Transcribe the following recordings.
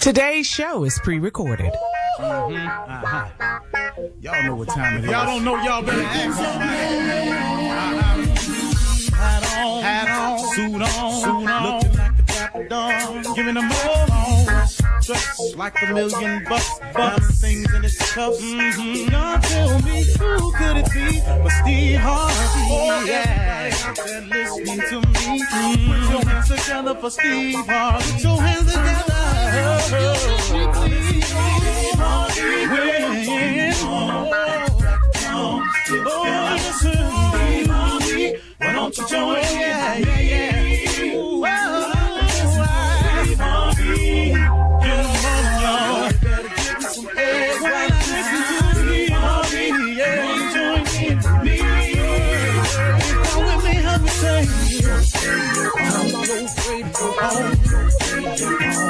Today's show is pre-recorded. Y'all know what time it is. Y'all don't know, y'all better ask somebody. Hat on, suit on, looking like the Dapper Dawn, giving them all dressed like $1 million bucks, diamond things in his cuffs. Y'all tell me who could it be but Steve Harvey? Oh, yeah. Everybody out there listening to me, put your hands together for Steve Harvey. Put your hands together. Why don't you join me? Yeah.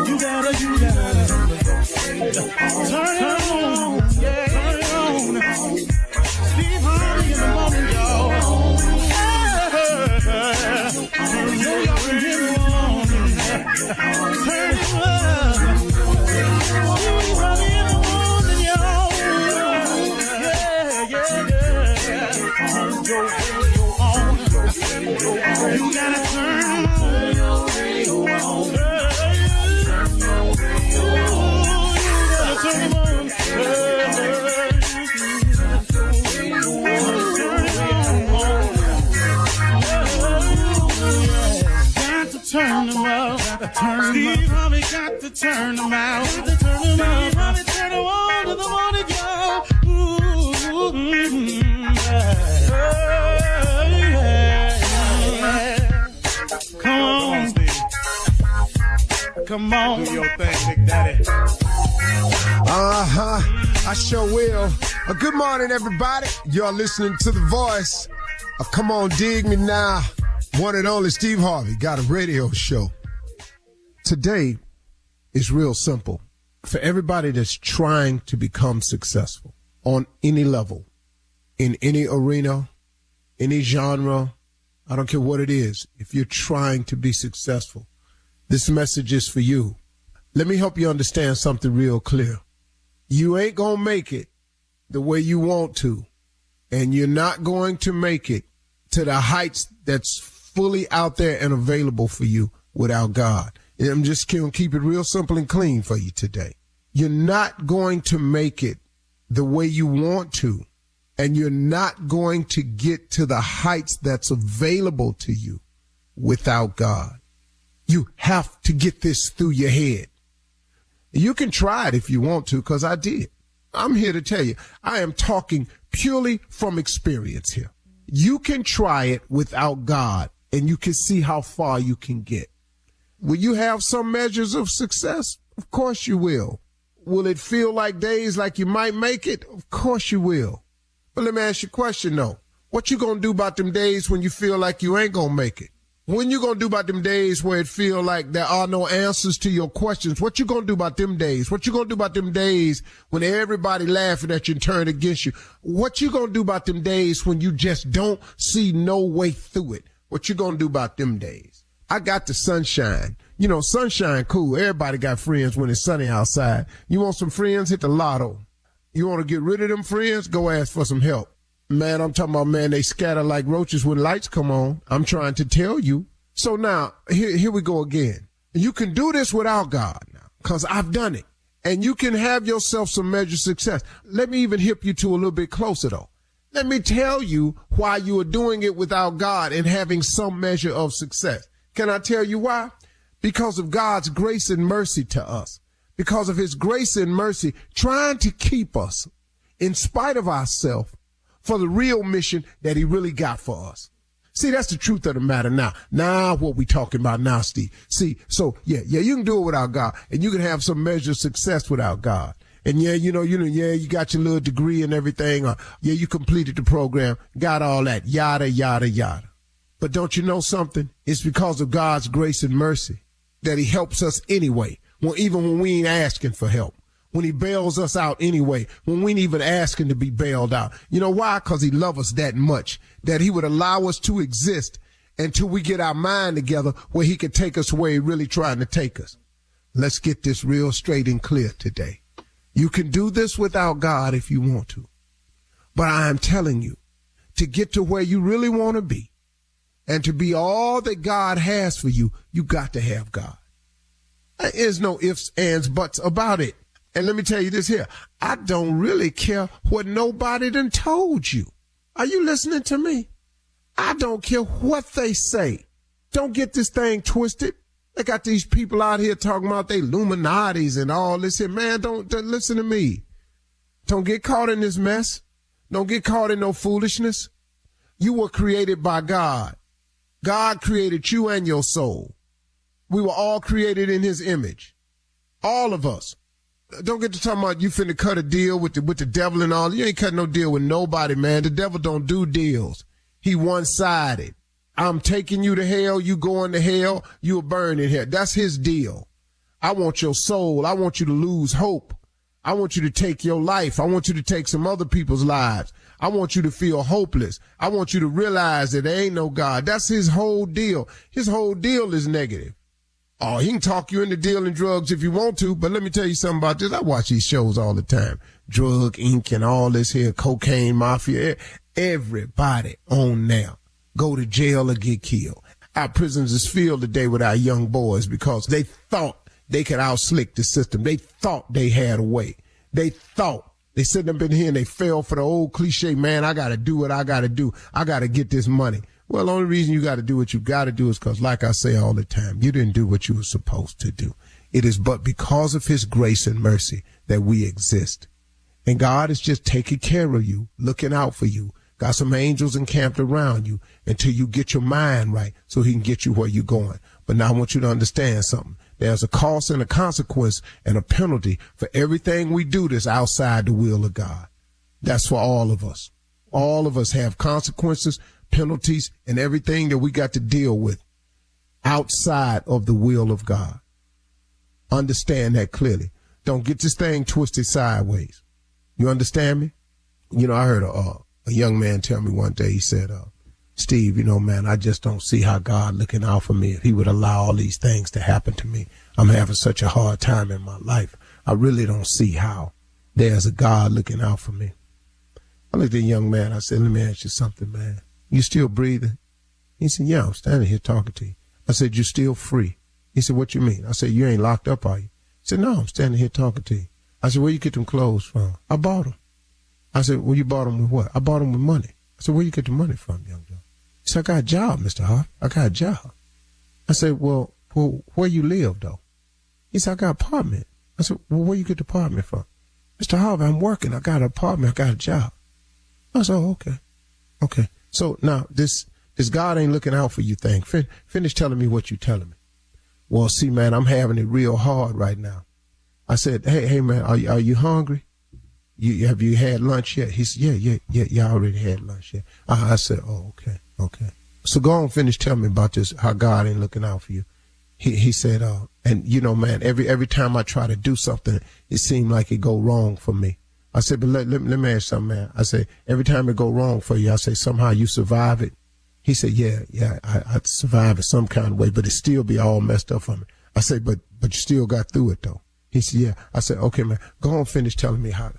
You gotta turn it on, turn it on. Steve Harvey in the morning, y'all. Turn it on, turn it up. Steve Harvey in the morning, y'all. Yeah. Turn your radio on. You gotta turn your radio on. Turn them out. Steve Harvey got to turn them out. Steve Harvey turn them on to the morning, y'all. Come on, Steve. Come on. Do your thing, Big Daddy. I sure will. Good morning, everybody. You're listening to The Voice. Come on, dig me now. One and only Steve Harvey got a radio show. Today is real simple. For everybody that's trying to become successful on any level, in any arena, any genre, I don't care what it is. If you're trying to be successful, this message is for you. Let me help you understand something real clear. You ain't gonna make it the way you want to, and you're not going to make it to the heights that's fully out there and available for you without God. And I'm just going to keep it real simple and clean for you today. You're not going to make it the way you want to, and you're not going to get to the heights that's available to you without God. You have to get this through your head. You can try it if you want to, because I did. I'm here to tell you, I am talking purely from experience here. You can try it without God, and you can see how far you can get. Will you have some measures of success? Of course you will. Will it feel like days like you might make it? Of course you will. But let me ask you a question, though. What you gonna do about them days when you feel like you ain't gonna make it? When you gonna do about them days where it feel like there are no answers to your questions? What you gonna do about them days? What you gonna do about them days when everybody laughing at you and turn against you? What you gonna do about them days when you just don't see no way through it? What you gonna do about them days? I got the sunshine. You know, sunshine cool. Everybody got friends when it's sunny outside. You want some friends? Hit the lotto. You want to get rid of them friends? Go ask for some help. Man, I'm talking about, man, they scatter like roaches when lights come on. I'm trying to tell you. So now, here we go again. You can do this without God now, because I've done it. And you can have yourself some measure of success. Let me even hip you to a little bit closer, though. Let me tell you why you are doing it without God and having some measure of success. Can I tell you why? Because of God's grace and mercy to us. Because of his grace and mercy trying to keep us in spite of ourselves for the real mission that he really got for us. See, that's the truth of the matter now. Now what we talking about now, Steve. See, so yeah, you can do it without God, and you can have some measure of success without God. And yeah, you got your little degree and everything, or yeah, you completed the program, got all that, yada, yada, yada. But don't you know something? It's because of God's grace and mercy that he helps us anyway, even when we ain't asking for help. When he bails us out anyway, when we ain't even asking to be bailed out. You know why? Because he loves us that much, that he would allow us to exist until we get our mind together where he can take us where he really trying to take us. Let's get this real straight and clear today. You can do this without God if you want to. But I am telling you, to get to where you really want to be and to be all that God has for you, you got to have God. There is no ifs, ands, buts about it. And let me tell you this here. I don't really care what nobody done told you. Are you listening to me? I don't care what they say. Don't get this thing twisted. They got these people out here talking about they Illuminatis and all this here. Man, don't listen to me. Don't get caught in this mess. Don't get caught in no foolishness. You were created by God. God created you and your soul. We were all created in his image. All of us. Don't get to talking about you finna cut a deal with the devil and all. You ain't cutting no deal with nobody, man. The devil don't do deals. He one-sided. I'm taking you to hell, you going to hell, you'll burn in hell. That's his deal. I want your soul. I want you to lose hope. I want you to take your life. I want you to take some other people's lives. I want you to feel hopeless. I want you to realize that there ain't no God. That's his whole deal. His whole deal is negative. Oh, he can talk you into dealing drugs if you want to, but let me tell you something about this. I watch these shows all the time. Drug Inc. and all this here, cocaine mafia. Everybody on now go to jail or get killed. Our prisons is filled today with our young boys because they thought they could outslick the system. They thought they had a way. They thought they sitting up in here and they fell for the old cliche, man, I got to do what I got to do. I got to get this money. Well, the only reason you got to do what you got to do is because, like I say all the time, you didn't do what you were supposed to do. It is but because of his grace and mercy that we exist. And God is just taking care of you, looking out for you. Got some angels encamped around you until you get your mind right so he can get you where you're going. But now I want you to understand something. There's a cost and a consequence and a penalty for everything we do that's outside the will of God. That's for all of us. All of us have consequences, penalties, and everything that we got to deal with outside of the will of God. Understand that clearly. Don't get this thing twisted sideways. You understand me? You know, I heard a young man tell me one day, he said, Steve, you know, man, I just don't see how God looking out for me if he would allow all these things to happen to me. I'm having such a hard time in my life. I really don't see how there's a God looking out for me. I looked at the young man. I said, let me ask you something, man. You still breathing? He said, yeah, I'm standing here talking to you. I said, you're still free? He said, what you mean? I said, you ain't locked up, are you? He said, no, I'm standing here talking to you. I said, where you get them clothes from? I bought them. I said, well, you bought them with what? I bought them with money. I said, where you get the money from, young Joe? He said, I got a job, Mr. Harvey. I got a job. I said, well, where you live, though? He said, I got an apartment. I said, well, where you get the apartment from? Mr. Harvey, I'm working. I got an apartment. I got a job. I said, oh, okay. Okay. So now this God ain't looking out for you thing. Finish telling me what you telling me. Well, see, man, I'm having it real hard right now. I said, hey, man, are you hungry? Have you had lunch yet? He said, yeah, I already had lunch yet. I said, oh, okay. So go on, finish telling me about this, how God ain't looking out for you. He said, and you know, man, every time I try to do something, it seemed like it go wrong for me. I said, but let me ask you something, man. I said, every time it go wrong for you, I say, somehow you survive it. He said, yeah, I survive it some kind of way, but it still be all messed up for me. I said, but you still got through it though. He said, yeah. I said, okay, man, go on, finish telling me how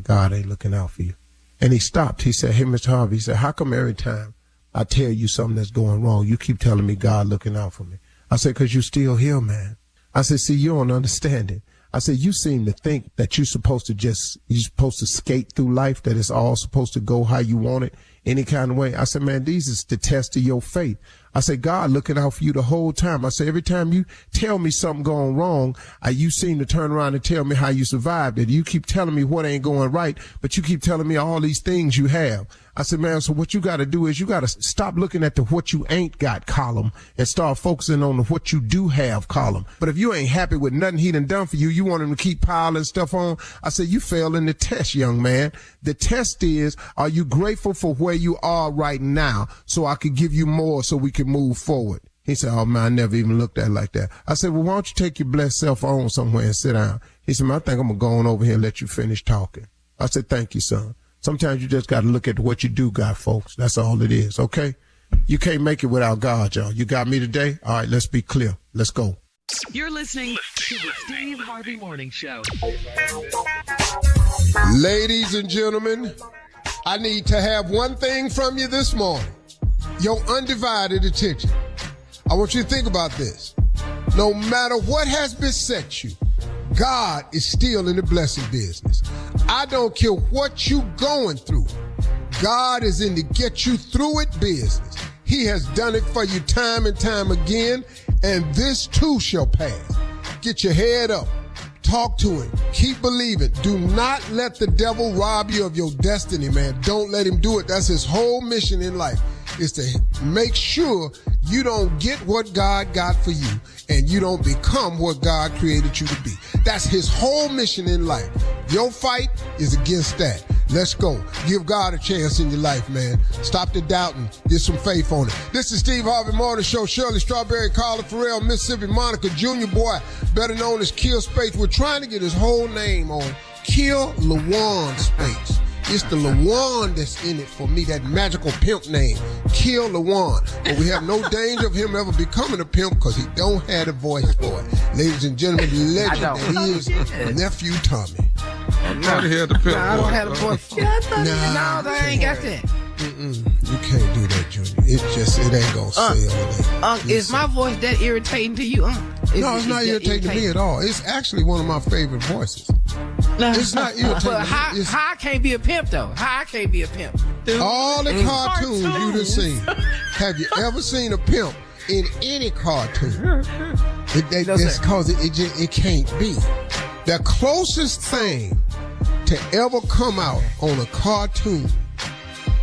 God ain't looking out for you. And he stopped. He said, hey, Mr. Harvey, he said, how come every time I tell you something that's going wrong, you keep telling me God looking out for me? I said, because you still here, man. I said, see, you don't understand it. I said, you seem to think that you're supposed to skate through life, that it's all supposed to go how you want it, any kind of way. I said, man, these is the test of your faith. I said, God looking out for you the whole time. I said, every time you tell me something going wrong, you seem to turn around and tell me how you survived it. You keep telling me what ain't going right, but you keep telling me all these things you have. I said, man, so what you got to do is you got to stop looking at the what you ain't got column and start focusing on the what you do have column. But if you ain't happy with nothing he done done for you, you want him to keep piling stuff on. I said, you fail in the test, young man. The test is, are you grateful for where you are right now so I could give you more so we can move forward? He said, oh, man, I never even looked at it like that. I said, well, why don't you take your blessed self on somewhere and sit down? He said, man, I think I'm going to go on over here and let you finish talking. I said, thank you, son. Sometimes you just got to look at what you do got, folks. That's all it is, okay? You can't make it without God, y'all. You got me today? All right, let's be clear. Let's go. You're listening to the Steve Harvey Morning Show. Ladies and gentlemen, I need to have one thing from you this morning. Your undivided attention. I want you to think about this. No matter what has beset you, God is still in the blessing business. I don't care what you're going through. God is in the get you through it business. He has done it for you time and time again, and this too shall pass. Get your head up. Talk to him. Keep believing. Do not let the devil rob you of your destiny, man. Don't let him do it. That's his whole mission in life, is to make sure you don't get what God got for you and you don't become what God created you to be. That's his whole mission in life. Your fight is against that. Let's go. Give God a chance in your life, man. Stop the doubting. Get some faith on it. This is Steve Harvey Morning Show. Shirley Strawberry, Carla Farrell, Mississippi Monica, Junior Boy, better known as Kill Space. We're trying to get his whole name on. Kill Lawan Space. It's the Lawan that's in it for me, that magical pimp name. Kill Lawan. But we have no danger of him ever becoming a pimp because he don't have a voice for it. Ladies and gentlemen, the legend that he is, Nephew Tommy. I'm trying to hear the pimp. I don't have a voice. No, I ain't got that. You can't do that, Junior. It ain't gonna sell. Is my voice that irritating to you, No, it's not irritating to me at all. It's actually one of my favorite voices. It's not irritating. But how I can't be a pimp, though? How I can't be a pimp? All the cartoons you done seen. Have you ever seen a pimp in any cartoon? That's because it can't be. The closest thing to ever come out on a cartoon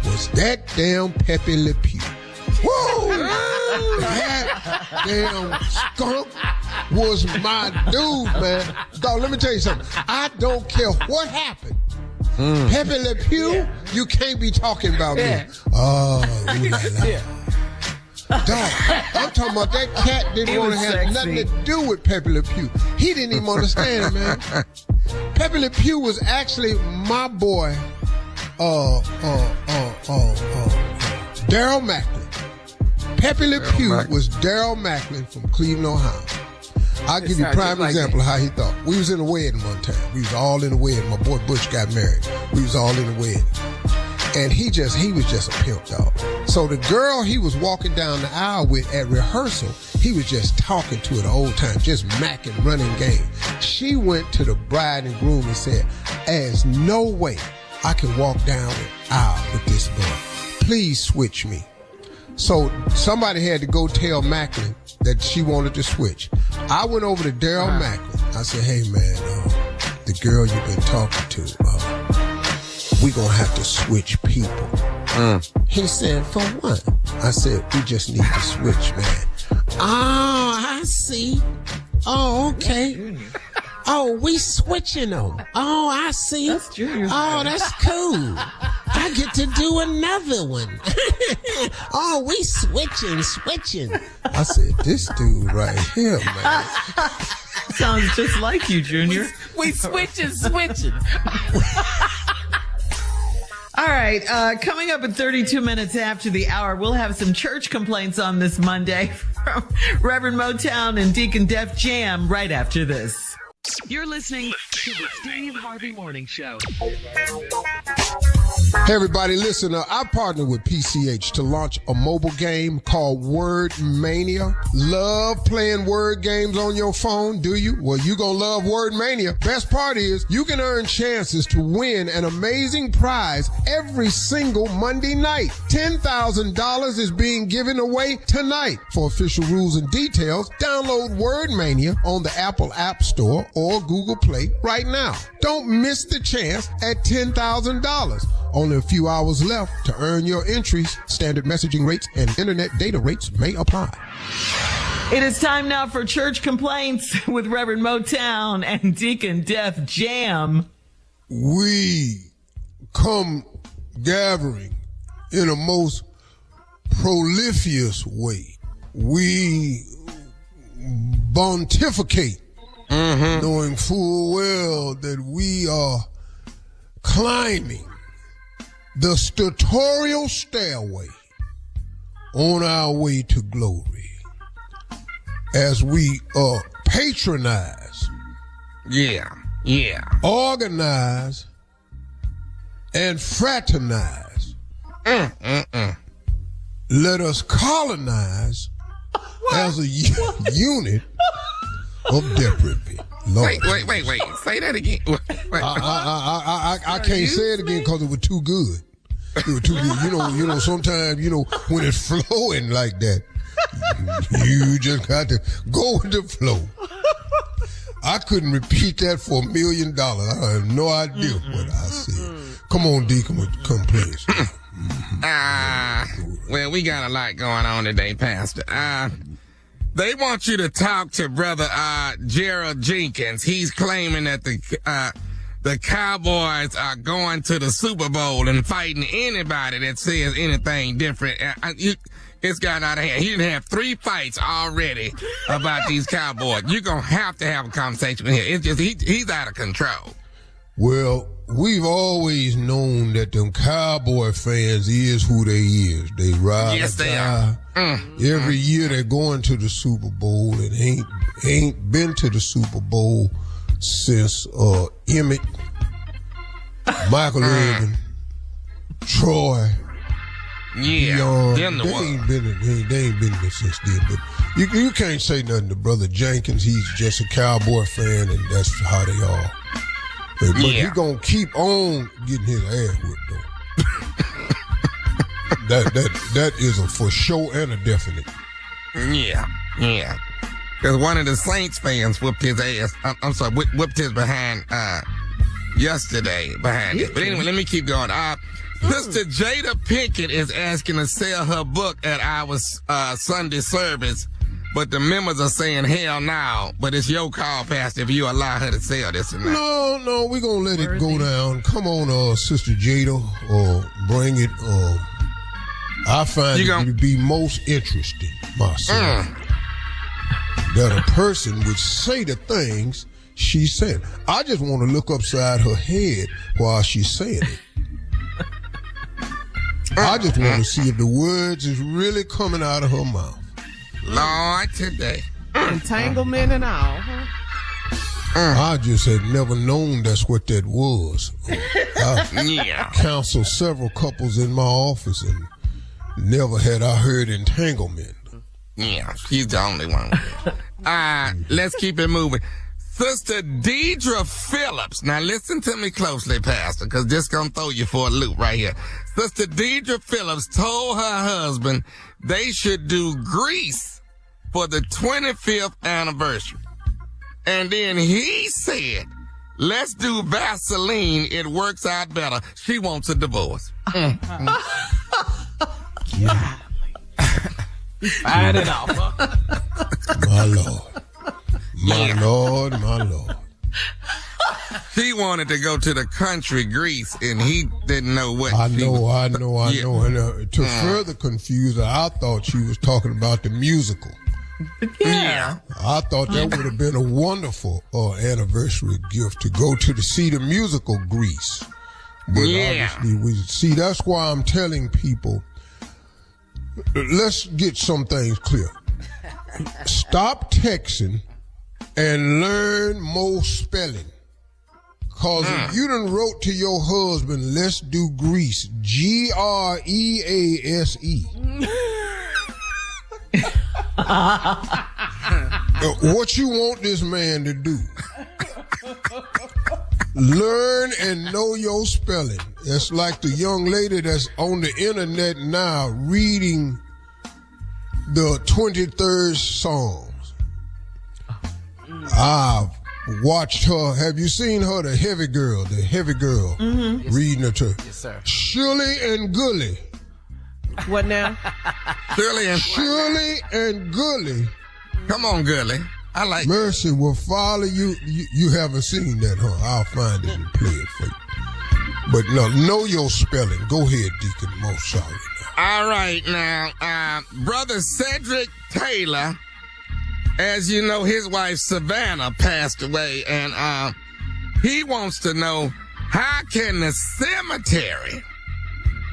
was that damn Pepe Le Pew. Whoa! That damn skunk was my dude, man. Dog, let me tell you something. I don't care what happened. Pepe Le Pew, you can't be talking about me. Oh, ooh la la. Dog, I'm talking about that cat didn't want to have nothing to do with Pepe Le Pew. He didn't even understand it, man. Pepe Le Pew was actually my boy, Daryl Macklin. Pepe Le Pew was Daryl Macklin from Cleveland, Ohio. I'll give you a prime example of how he thought. We was in a wedding one time. We was all in a wedding. My boy Butch got married. We was all in a wedding. And he was just a pimp, dog. So the girl he was walking down the aisle with at rehearsal, he was just talking to her the whole time, just macking, running game. She went to the bride and groom and said, "There's no way I can walk down the aisle with this boy. Please switch me." So somebody had to go tell Macklin that she wanted to switch. I went over to Daryl Macklin. I said, "Hey, man, the girl you've been talking to, we gonna have to switch people." He said, "For what?" I said, "We just need to switch, man." "Oh, I see. Oh, okay. Oh, we switching them. Oh, I see. That's Junior's oh, that's cool. I get to do another one." "Oh, we switching. I said, "This dude right here, man." Sounds just like you, Junior. We switching. All right, coming up at 32 minutes after the hour, we'll have some church complaints on this Monday from Reverend Motown and Deacon Def Jam right after this. You're listening to the Steve Harvey Morning Show. Hey everybody, listen, I partnered with PCH to launch a mobile game called Word Mania. Love playing word games on your phone, do you? Well, you gonna love Word Mania. Best part is you can earn chances to win an amazing prize every single Monday night. $10,000 is being given away tonight. For official rules and details, download Word Mania on the Apple App Store or Google Play right now. Don't miss the chance at $10,000. Only a few hours left to earn your entries. Standard messaging rates and internet data rates may apply. It is time now for church complaints with Reverend Motown and Deacon Def Jam. We come gathering in a most prolifious way. We pontificate, knowing full well that we are climbing the stertorial stairway on our way to glory as we patronize, Yeah. organize, and fraternize. Let us colonize as a unit of depravity. Lord. Wait. Say that again. Wait. I can't say it again because it was too good. It was too good. You know, sometimes, when it's flowing like that, you just got to go with the flow. I couldn't repeat that for $1 million. I have no idea what I said. Come on, Deacon, come please. Well, we got a lot going on today, Pastor. They want you to talk to Brother Gerald Jenkins. He's claiming that the Cowboys are going to the Super Bowl and fighting anybody that says anything different. It's gotten out of hand. He didn't have 3 fights already about these Cowboys. You're going to have a conversation with him. It's just he's out of control. Well, we've always known that them Cowboy fans is who they is. They ride. Yes, they are. Every year they're going to the Super Bowl and ain't been to the Super Bowl since Emmett, Michael Irvin, Troy. Yeah, they ain't been there since then. But you can't say nothing to Brother Jenkins. He's just a Cowboy fan, and that's how they are. But he gonna keep on getting his ass whipped though. that is a for sure and a definite. Yeah. Because one of the Saints fans whooped his ass. Whooped his behind yesterday behind it. But anyway, let me keep going. Sister Jada Pinkett is asking to sell her book at our Sunday service, but the members are saying hell no. But it's your call, Pastor, if you allow her to sell this or not. No, we're gonna let it go down. Come on, Sister Jada, bring it. I find it to be most interesting myself that a person would say the things she said. I just want to look upside her head while she's saying it. I just want to see if the words is really coming out of her mouth. Lord, today. Entanglement and all, huh? I just had never known that's what that was. I counseled several couples in my office and never had I heard entanglement. Yeah, she's the only one. Let's keep it moving. Sister Deidre Phillips. Now listen to me closely, Pastor, because this gonna throw you for a loop right here. Sister Deidre Phillips told her husband they should do Grease for the 25th anniversary. And then he said, let's do Vaseline. It works out better. She wants a divorce. Fired it off. My Lord. My Lord. She wanted to go to the country Grease, and he didn't know what. I know. And to further confuse her, I thought she was talking about the musical. Yeah. I thought that would have been a wonderful anniversary gift to go to see the musical Grease. But obviously, that's why I'm telling people, let's get some things clear. Stop texting and learn more spelling. Cause if you done wrote to your husband, let's do Grease, Grease. What you want this man to do? Learn and know your spelling. It's like the young lady that's on the internet now reading the 23rd Psalms. I've watched her. Have you seen her, the heavy girl reading it to her? Yes, sir. Shirley and Gully. What now? Shirley and Gully. Come on, Gully. I like Mercy will follow you. You haven't seen that, huh? I'll find it and play it for you. But no, know your spelling. Go ahead, Deacon. Most sorry now. All right, now, Brother Cedric Taylor, as you know, his wife Savannah passed away, and he wants to know, how can the cemetery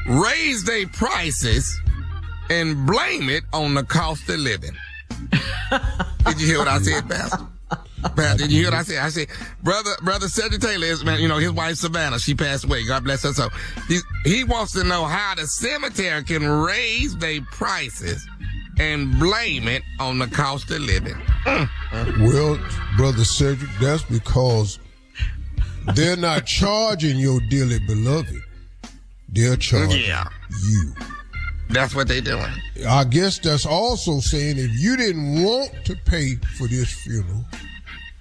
raise their prices and blame it on the cost of living? Did you hear what I said, Pastor? Man, did you hear what I said? I said, brother Cedric Taylor is, man, his wife Savannah, she passed away. God bless her. So he wants to know how the cemetery can raise their prices and blame it on the cost of living. Well, Brother Cedric, that's because they're not charging your dearly beloved. They're charging you. That's what they doing. I guess that's also saying if you didn't want to pay for this funeral,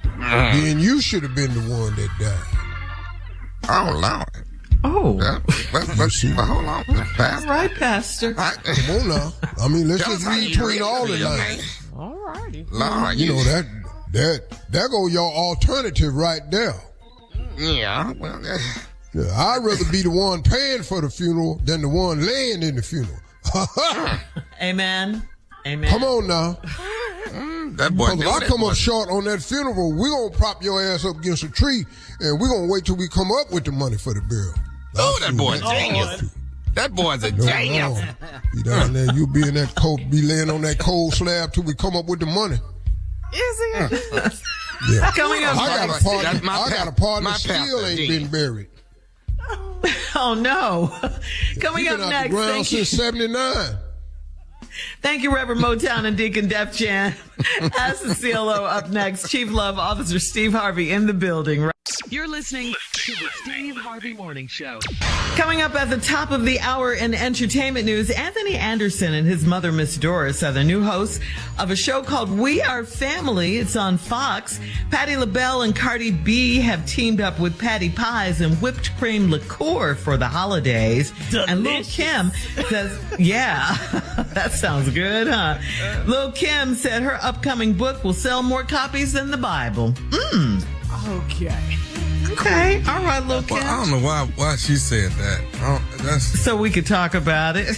then you should have been the one that died. Oh, Lord. Oh. Hold on, Pastor. All right, Pastor. Come on now. I mean, let's just read between all the lines. All righty. Lord, You know, that go your alternative right there. Yeah, well, Yeah, I'd rather be the one paying for the funeral than the one laying in the funeral. Amen. Amen. Come on now. that boy. Because if I come up short on that funeral, we're going to prop your ass up against a tree and we're going to wait till we come up with the money for the burial. Oh, that boy's genius. That boy's a genius. Be down there, you be in that cold, be laying on that cold slab till we come up with the money. Is it? Yeah. Coming up. I got a partner. That's my I got a partner my still pastor, ain't Dean. been buried. Oh, no. Coming He up been out next. the ground Thank you. since 79. Thank you, Reverend Motown and Deacon Def Jam. Ask the CLO up next. Chief Love Officer Steve Harvey in the building. You're listening to the Steve Harvey Morning Show. Coming up at the top of the hour in entertainment news, Anthony Anderson and his mother, Miss Doris, are the new hosts of a show called We Are Family. It's on Fox. Patti LaBelle and Cardi B have teamed up with Patty Pies and whipped cream liqueur for the holidays. Delicious. And Lil Kim says, yeah, that sounds good, huh? Lil Kim said her upcoming book will sell more copies than the Bible. Okay. All right, Lil Kim. Well, I don't know why she said that. So we could talk about it.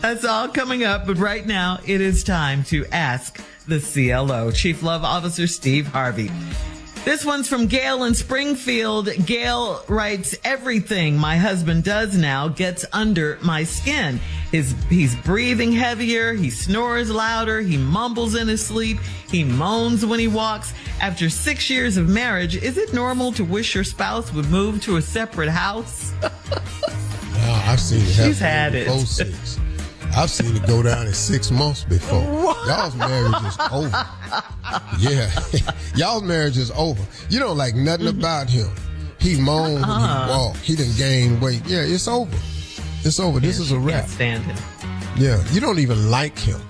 That's all coming up. But right now, it is time to ask the CLO, Chief Love Officer Steve Harvey. This one's from Gail in Springfield. Gail writes, everything my husband does now gets under my skin. He's breathing heavier. He snores louder. He mumbles in his sleep. He moans when he walks. After 6 years of marriage, is it normal to wish your spouse would move to a separate house? I've seen it happen. She's had it. Before 6. I've seen it go down in 6 months before. Y'all's marriage is over. Yeah. Y'all's marriage is over. You don't like nothing about him. He moaned when he walked. He done gained weight. Yeah, it's over. It's over. This is a wrap. Can't stand him. Yeah, you don't even like him.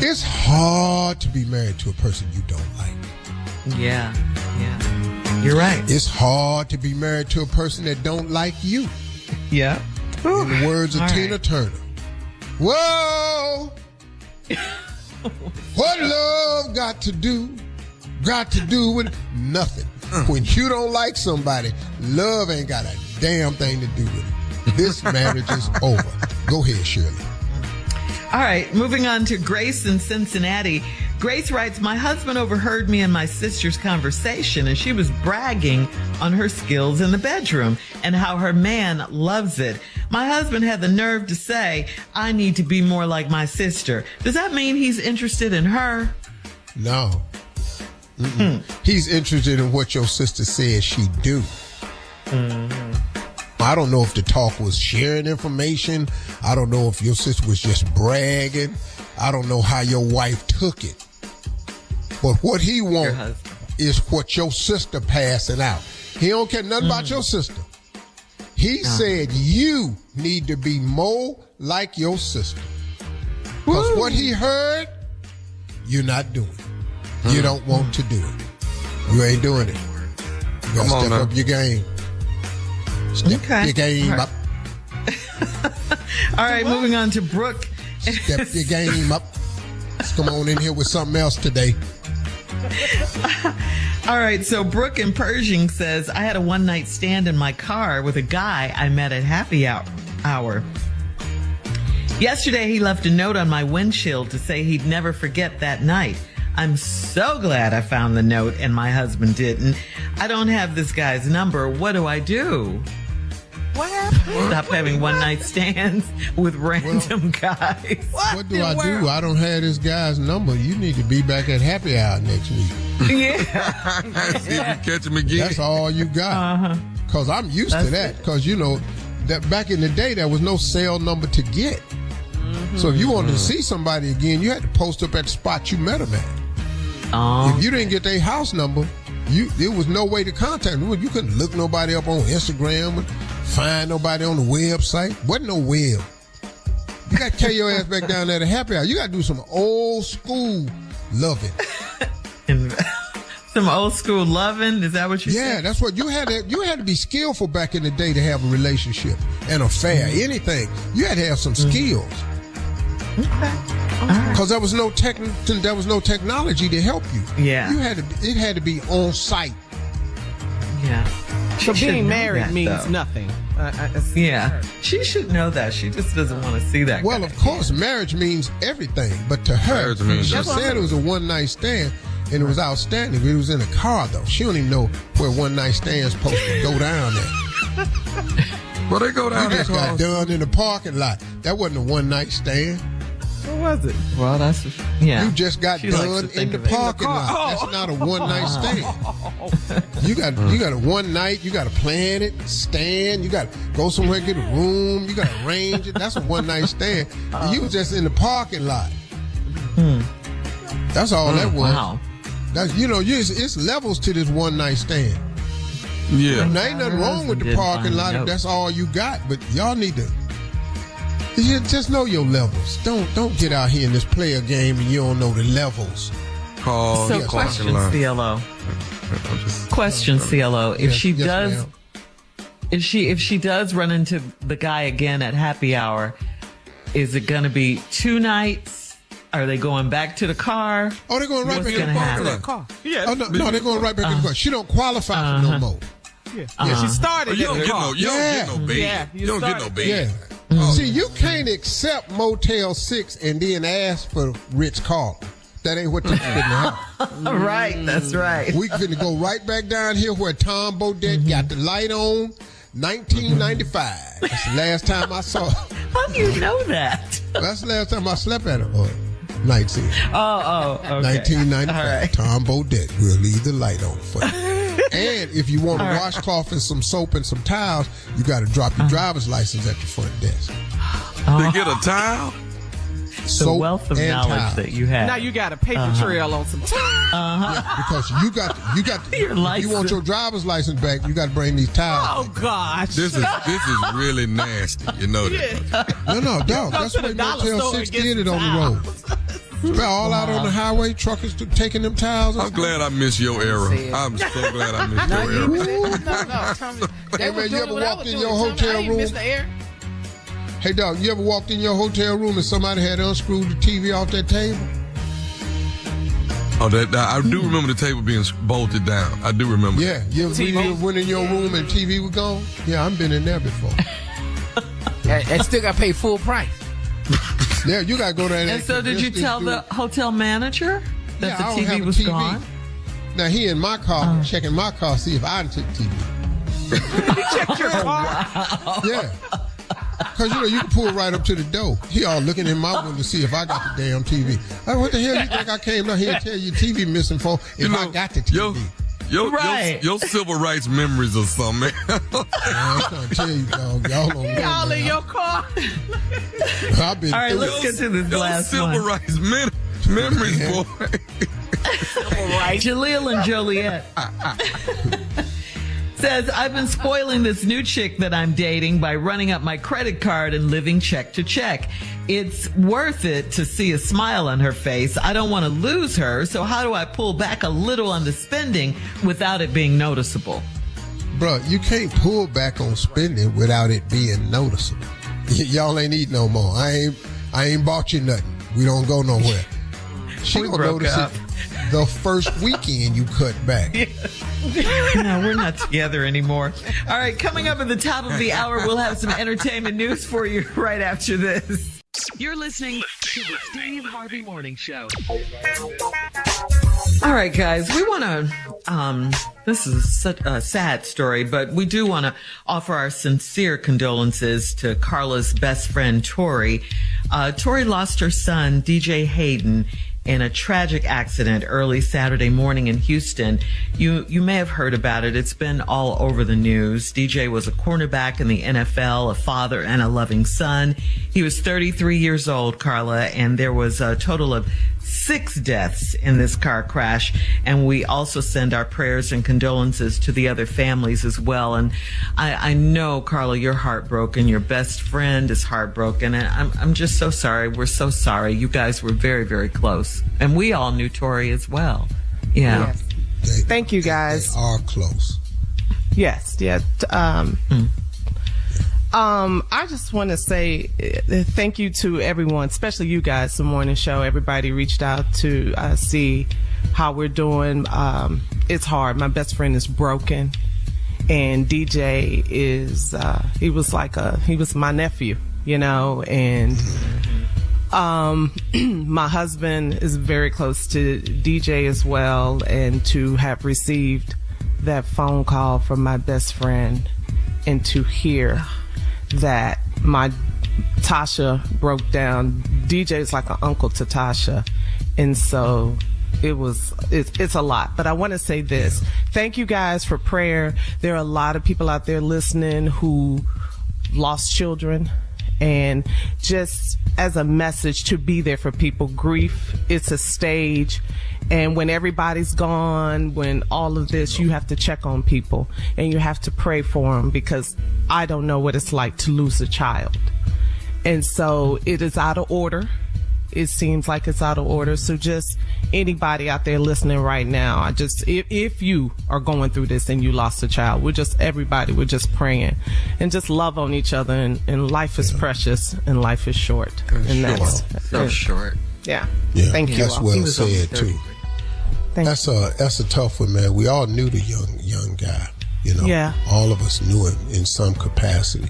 It's hard to be married to a person you don't like. Yeah. You're right. It's hard to be married to a person that don't like you. Yeah. In the words of All Tina right. Turner. Whoa! What love got to do with nothing. When you don't like somebody, love ain't got a damn thing to do with it. This marriage is over. Go ahead, Shirley. All right, moving on to Grace in Cincinnati. Grace writes, my husband overheard me and my sister's conversation, and she was bragging on her skills in the bedroom and how her man loves it. My husband had the nerve to say, I need to be more like my sister. Does that mean he's interested in her? No. He's interested in what your sister says she do. I don't know if the talk was sharing information. I don't know if your sister was just bragging. I don't know how your wife took it. But what he wants is what your sister passing out. He don't care nothing about your sister. He said you need to be more like your sister. Because what he heard, you're not doing. You don't want to do it. You ain't doing it. You gotta step up your game. Step your game up. All right, moving on to Brooke. Step your game up. Let's come on in here with something else today. All right, so Brooke in Pershing says, I had a one-night stand in my car with a guy I met at happy hour. Yesterday, he left a note on my windshield to say he'd never forget that night. I'm so glad I found the note and my husband didn't. I don't have this guy's number. What do I do? What happened? Stop having one night stands with random guys. What do I do? I don't have this guy's number. You need to be back at happy hour next week. Yeah. See if you catch him again. That's all you got. Because I'm used to that. Because, you know, that back in the day, there was no cell number to get. So if you wanted to see somebody again, you had to post up at the spot you met them at. If you didn't get their house number, there was no way to contact them. You couldn't look nobody up on Instagram and find nobody on the website. Wasn't no web. You got to carry your ass back down there to happy hour. You got to do some old school loving. Some old school loving? Is that what you said? Yeah, that's what you had to be skillful back in the day to have a relationship, an affair, anything. You had to have some skills. Okay. Because there was no technology to help you. Yeah. It had to be on site. Yeah. So She should being know married that, means though. nothing. Yeah. She should know that. She just doesn't want to see that. Well, guy. of course, marriage means everything. But to her, Marriage means she everything. said it was a one-night stand, and it was outstanding. It was in a car, though. She don't even know where one-night stand's supposed to go down at. Well, they go down You just got done in the parking lot. That wasn't a one-night stand. What was it? Well, that's yeah. You just got She likes done to think in the of it. parking lot. That's not a one-night stand. You got a one night. You got to plan it, stand. You got to go somewhere, get a room. You got to arrange it. That's a one-night stand. You was just in the parking lot. That's all that was. Wow. That's it's levels to this one-night stand. Yeah. Now ain't nothing wrong with the Did parking find lot out. if that's all you got. But y'all need to. You just know your levels. Don't get out here in this player game and you don't know the levels. Call So the question, parking lot. CLO. Question, CLO. If Yes, she yes, does, ma'am. if she does run into the guy again at happy hour, is it going to be 2 nights? Are they going back to the car? Oh, they're going right What's back in the gonna parking happen? lot. Car. Yeah. Oh, no, they're going right back in the car. She don't qualify for no more. She started You in don't the get car. no, you don't get no bed. Yeah, you don't get no started- bed. Yeah. See, you can't accept Motel 6 and then ask for Ritz Carlton. That ain't what they finna have. Right, that's right. We finna go right back down here where Tom Bodette got the light on, 1995. That's the last time I saw her. How do you know that? That's the last time I slept at a night scene. Oh, okay. 1995. All right. Tom Bodette will leave the light on for you. And if you want a washcloth and some soap and some towels, you got to drop your driver's license at the front desk. They get a towel. The Soap wealth of and knowledge towels. that you have. Now you got a paper trail on some time. Yeah, because you got Your if you want license. your driver's license back, you got to bring these towels. Oh gosh. This is really nasty. You know that. No, dog. Go That's to what the dollar Motel store 6 and get did it some on the road. They're all out on the highway, truckers taking them towels. and I'm stuff. glad I missed your era. I'm so glad I missed your era. No, Tommy. Hey, man, you ever walked in your hotel room? Mr. Air. Hey, dog, you ever walked in your hotel room and somebody had unscrewed the TV off that table? Oh, I do remember the table being bolted down. I do remember. Yeah, you ever went in your room and TV was gone? Yeah, I've been in there before. And still got to pay full price. Yeah, you got to go there. And so did you tell the hotel manager that Yeah, I the don't have TV a was TV. gone? Now, he in my car, checking my car, see if I took TV. Check your car. Yeah. Because, you can pull right up to the door. He all looking in my window to see if I got the damn TV. Like, what the hell you think I came down here and tell you TV missing for if I got the TV? Your civil rights memories or something, man. Man, I'm trying to tell you, dog. Y'all don't know. Y'all in man. your car. I've been All right, through let's it. get to this Your last civil one. rights memories, boy. Jaleel and Joliet says, I've been spoiling this new chick that I'm dating by running up my credit card and living check to check. It's worth it to see a smile on her face. I don't want to lose her, so how do I pull back a little on the spending without it being noticeable? Bro, you can't pull back on spending without it being noticeable. Y'all ain't eat no more. I ain't bought you nothing. We don't go nowhere. She We gonna broke notice up. it the first weekend you cut back. No, we're not together anymore. All right, coming up at the top of the hour, we'll have some entertainment news for you right after this. You're listening to the Steve Harvey Morning Show. All right, guys, we want to, this is such a sad story, but we do want to offer our sincere condolences to Carla's best friend, Tori. Tori lost her son, DJ Hayden, in a tragic accident early Saturday morning in Houston. You may have heard about it. It's been all over the news. DJ was a cornerback in the NFL, a father and a loving son. He was 33 years old, Carla, and there was a total of 6 deaths in this car crash. And we also send our prayers and condolences to the other families as well. And I know, Carla, you're heartbroken. Your best friend is heartbroken. And I'm just so sorry. We're so sorry. You guys were very, very close. And we all knew Tori as well. Yeah. Yes. Thank you, guys. They are close. Yes. Yeah. I just want to say thank you to everyone, especially you guys, the morning show. Everybody reached out to see how we're doing. It's hard. My best friend is broken, and DJ is he was my nephew, and my husband is very close to DJ as well, and to have received that phone call from my best friend and to hear that my Tasha broke down. DJ is like an uncle to Tasha, and so it's a lot. But I want to say this: thank you guys for prayer. There are a lot of people out there listening who lost children, and just as a message to be there for people. Grief, it's a stage. And when everybody's gone, when all of this, you have to check on people and you have to pray for them, because I don't know what it's like to lose a child. And so it is out of order. It seems like it's out of order. So just anybody out there listening right now, if you are going through this and you lost a child, we're just praying and just love on each other. And life is precious and life is short. That's so short. Yeah. Thank you. That's well said too. That's a tough one, man. We all knew the young guy, Yeah. All of us knew him in some capacity.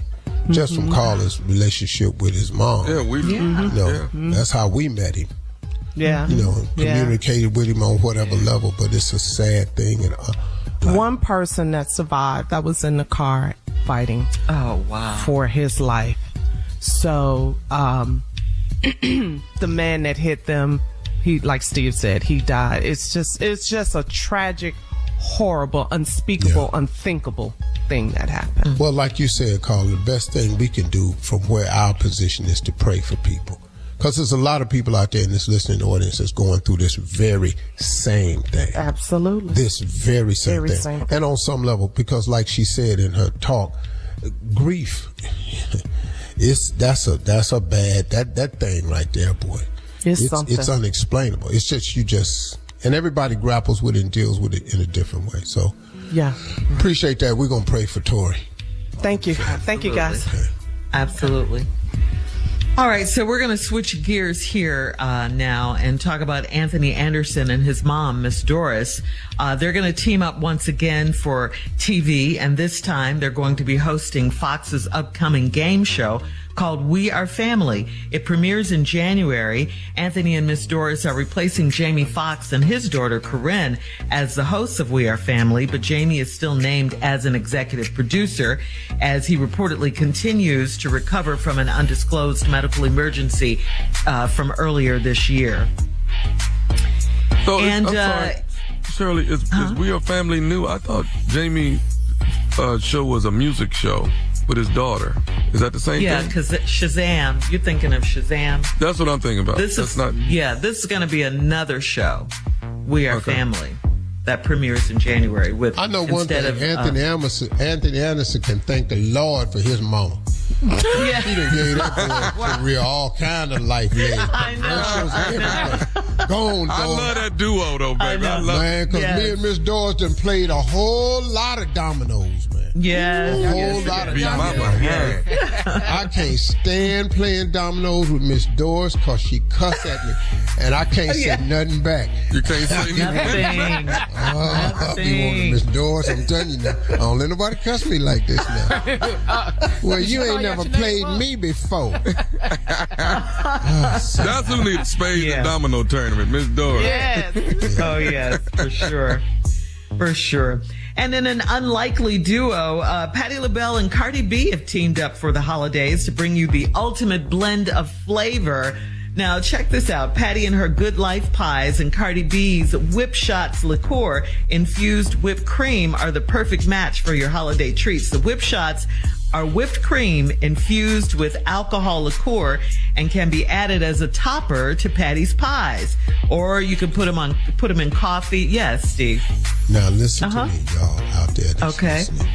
Just from Carla's relationship with his mom. Yeah, that's how we met him. Yeah. Communicated with him on whatever level, but it's a sad thing. And one person that survived, that was in the car fighting. Oh, wow. For his life. So, the man that hit them, he, like Steve said, he died. It's just a tragic, horrible, unspeakable, unthinkable thing that happened. Well, like you said, Carl, the best thing we can do from where our position is to pray for people. Because there's a lot of people out there in this listening audience that's going through this very same thing. Absolutely. This very same thing. And on some level, because like she said in her talk, grief, that's a bad, that thing right there, boy. It's unexplainable. It's just, and everybody grapples with it and deals with it in a different way. So, appreciate that. We're going to pray for Tori. Thank you. Thank you, guys. Okay. Absolutely. All right, so we're going to switch gears here now and talk about Anthony Anderson and his mom, Miss Doris. They're going to team up once again for TV, and this time they're going to be hosting Fox's upcoming game show called We Are Family. It premieres in January. Anthony and Miss Doris are replacing Jamie Foxx and his daughter Corinne as the hosts of We Are Family, but Jamie is still named as an executive producer as he reportedly continues to recover from an undisclosed medical emergency from earlier this year. So I'm sorry, Shirley, is We Are Family new? I thought Jamie's show was a music show with his daughter. Is that the same thing? Yeah, because Shazam, you're thinking of Shazam. That's what I'm thinking about. This is going to be another show, We Are Family, that premieres in January. I know one thing, Anthony Anderson can thank the Lord for his mama. Yeah. He done gave that boy for real all kind of life lessons. I know. Go on, dog. I love that duo though, baby. I love man, because me and Miss Doris done played a whole lot of dominoes, man. Yes. A whole lot of Beat my dominoes. behind. I can't stand playing dominoes with Miss Doris because she cuss at me, and I can't say nothing back. You can't say Nothing. I'll be wanting Miss Doris. I'm telling you now. I don't let nobody cuss me like this now. Well, you ain't never played me before. That's who needs spades and domino tournament, Miss Dora. Yes. Oh, yes, for sure. For sure. And in an unlikely duo, Patti LaBelle and Cardi B have teamed up for the holidays to bring you the ultimate blend of flavor. Now, check this out. Patti and her Good Life pies and Cardi B's Whip Shots liqueur infused whipped cream are the perfect match for your holiday treats. The Whip Shots are whipped cream infused with alcohol liqueur and can be added as a topper to Patty's pies. Or you can put them in coffee. Yes, Steve. Now listen to me, y'all out there that's listening.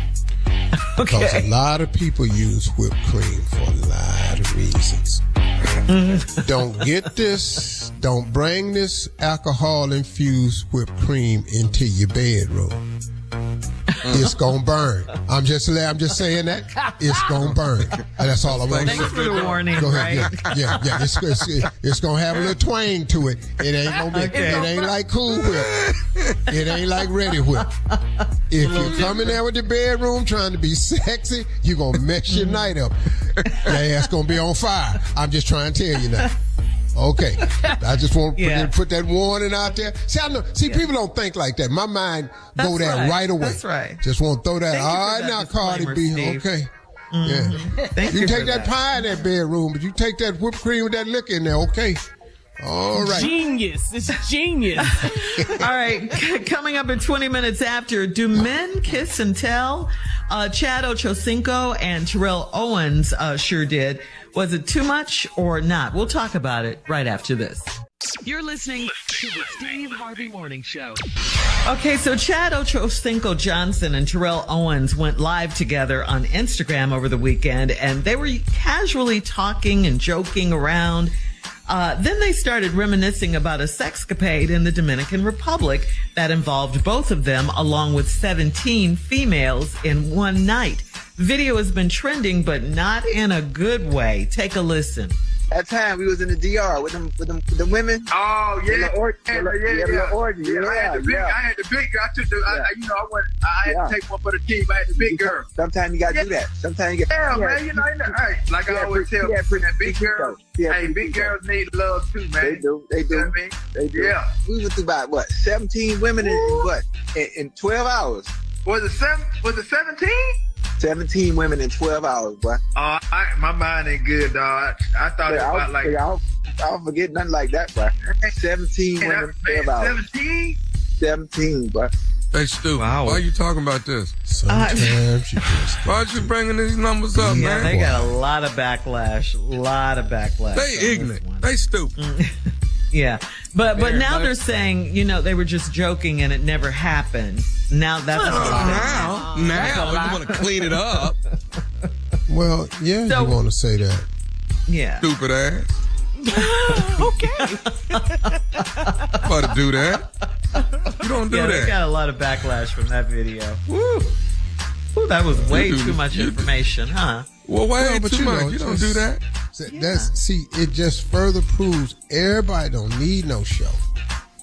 Because a lot of people use whipped cream for a lot of reasons. Don't get this. Don't bring this alcohol-infused whipped cream into your bedroom. It's gonna burn. I'm just saying that it's gonna burn. That's all I want to say. Thanks for the warning. Go ahead. Right? Yeah. It's gonna have a little twang to it. It ain't gonna be. Okay. It ain't like Cool Whip. It ain't like Ready Whip. If you come in there with the bedroom trying to be sexy, you gonna mess your night up. Your ass gonna be on fire. I'm just trying to tell you now. Okay, I just want to put that warning out there. See, people don't think like that. My mind go there right away. That's right. Just want to throw that. All right, now, Cardi B. Steve. Okay. Mm-hmm. Yeah. Thank You you take for that pie in that bedroom, but you take that whipped cream with that liquor in there. Okay. All right. Genius. It's genius. All right. Coming up in 20 minutes after, do men kiss and tell? Chad Ochocinco and Terrell Owens sure did. Was it too much or not? We'll talk about it right after this. You're listening to the Steve Harvey Morning Show. Okay, so Chad Ochocinco Johnson and Terrell Owens went live together on Instagram over the weekend, and they were casually talking and joking around. Then they started reminiscing about a sexcapade in the Dominican Republic that involved both of them, along with 17 females in one night. Video has been trending, but not in a good way. Take a listen. That time we was in the DR with them women. Oh yeah, The orgy. I had the big. I had the big girl. I took the. I had to take one for the team. I had the big girl. Sometimes you gotta do that. Sometimes you Yeah, man. You know, hey, like I always tell people, that big girls. Hey, big girls need love too, man. They do. You know what I mean? They do. Yeah. We went through about 17 women in 12 hours. Was it 17? 17 women in 12 hours, boy. My mind ain't good, dog. I thought it was about like. I don't forget nothing like that, boy. 17 women in 12 hours. 17? 17, boy. Hey, Stu, Wow. why are you talking about this? Sometimes you just. Why are you bringing these numbers up, Yeah, man? they got a lot of backlash. They ignorant. They stupid. Yeah. But now they're saying, they were just joking and it never happened. Now that's Now you want to clean it up. Well, yeah, So- you want to say that. yeah. Stupid ass. Okay. About to do that. You don't do Yeah, they that. got a lot of backlash from that video. Woo. Woo, that was way You do- too much you do- information, huh? Well, wait but too you much. know, You don't just- do that. It just further proves everybody don't need no show.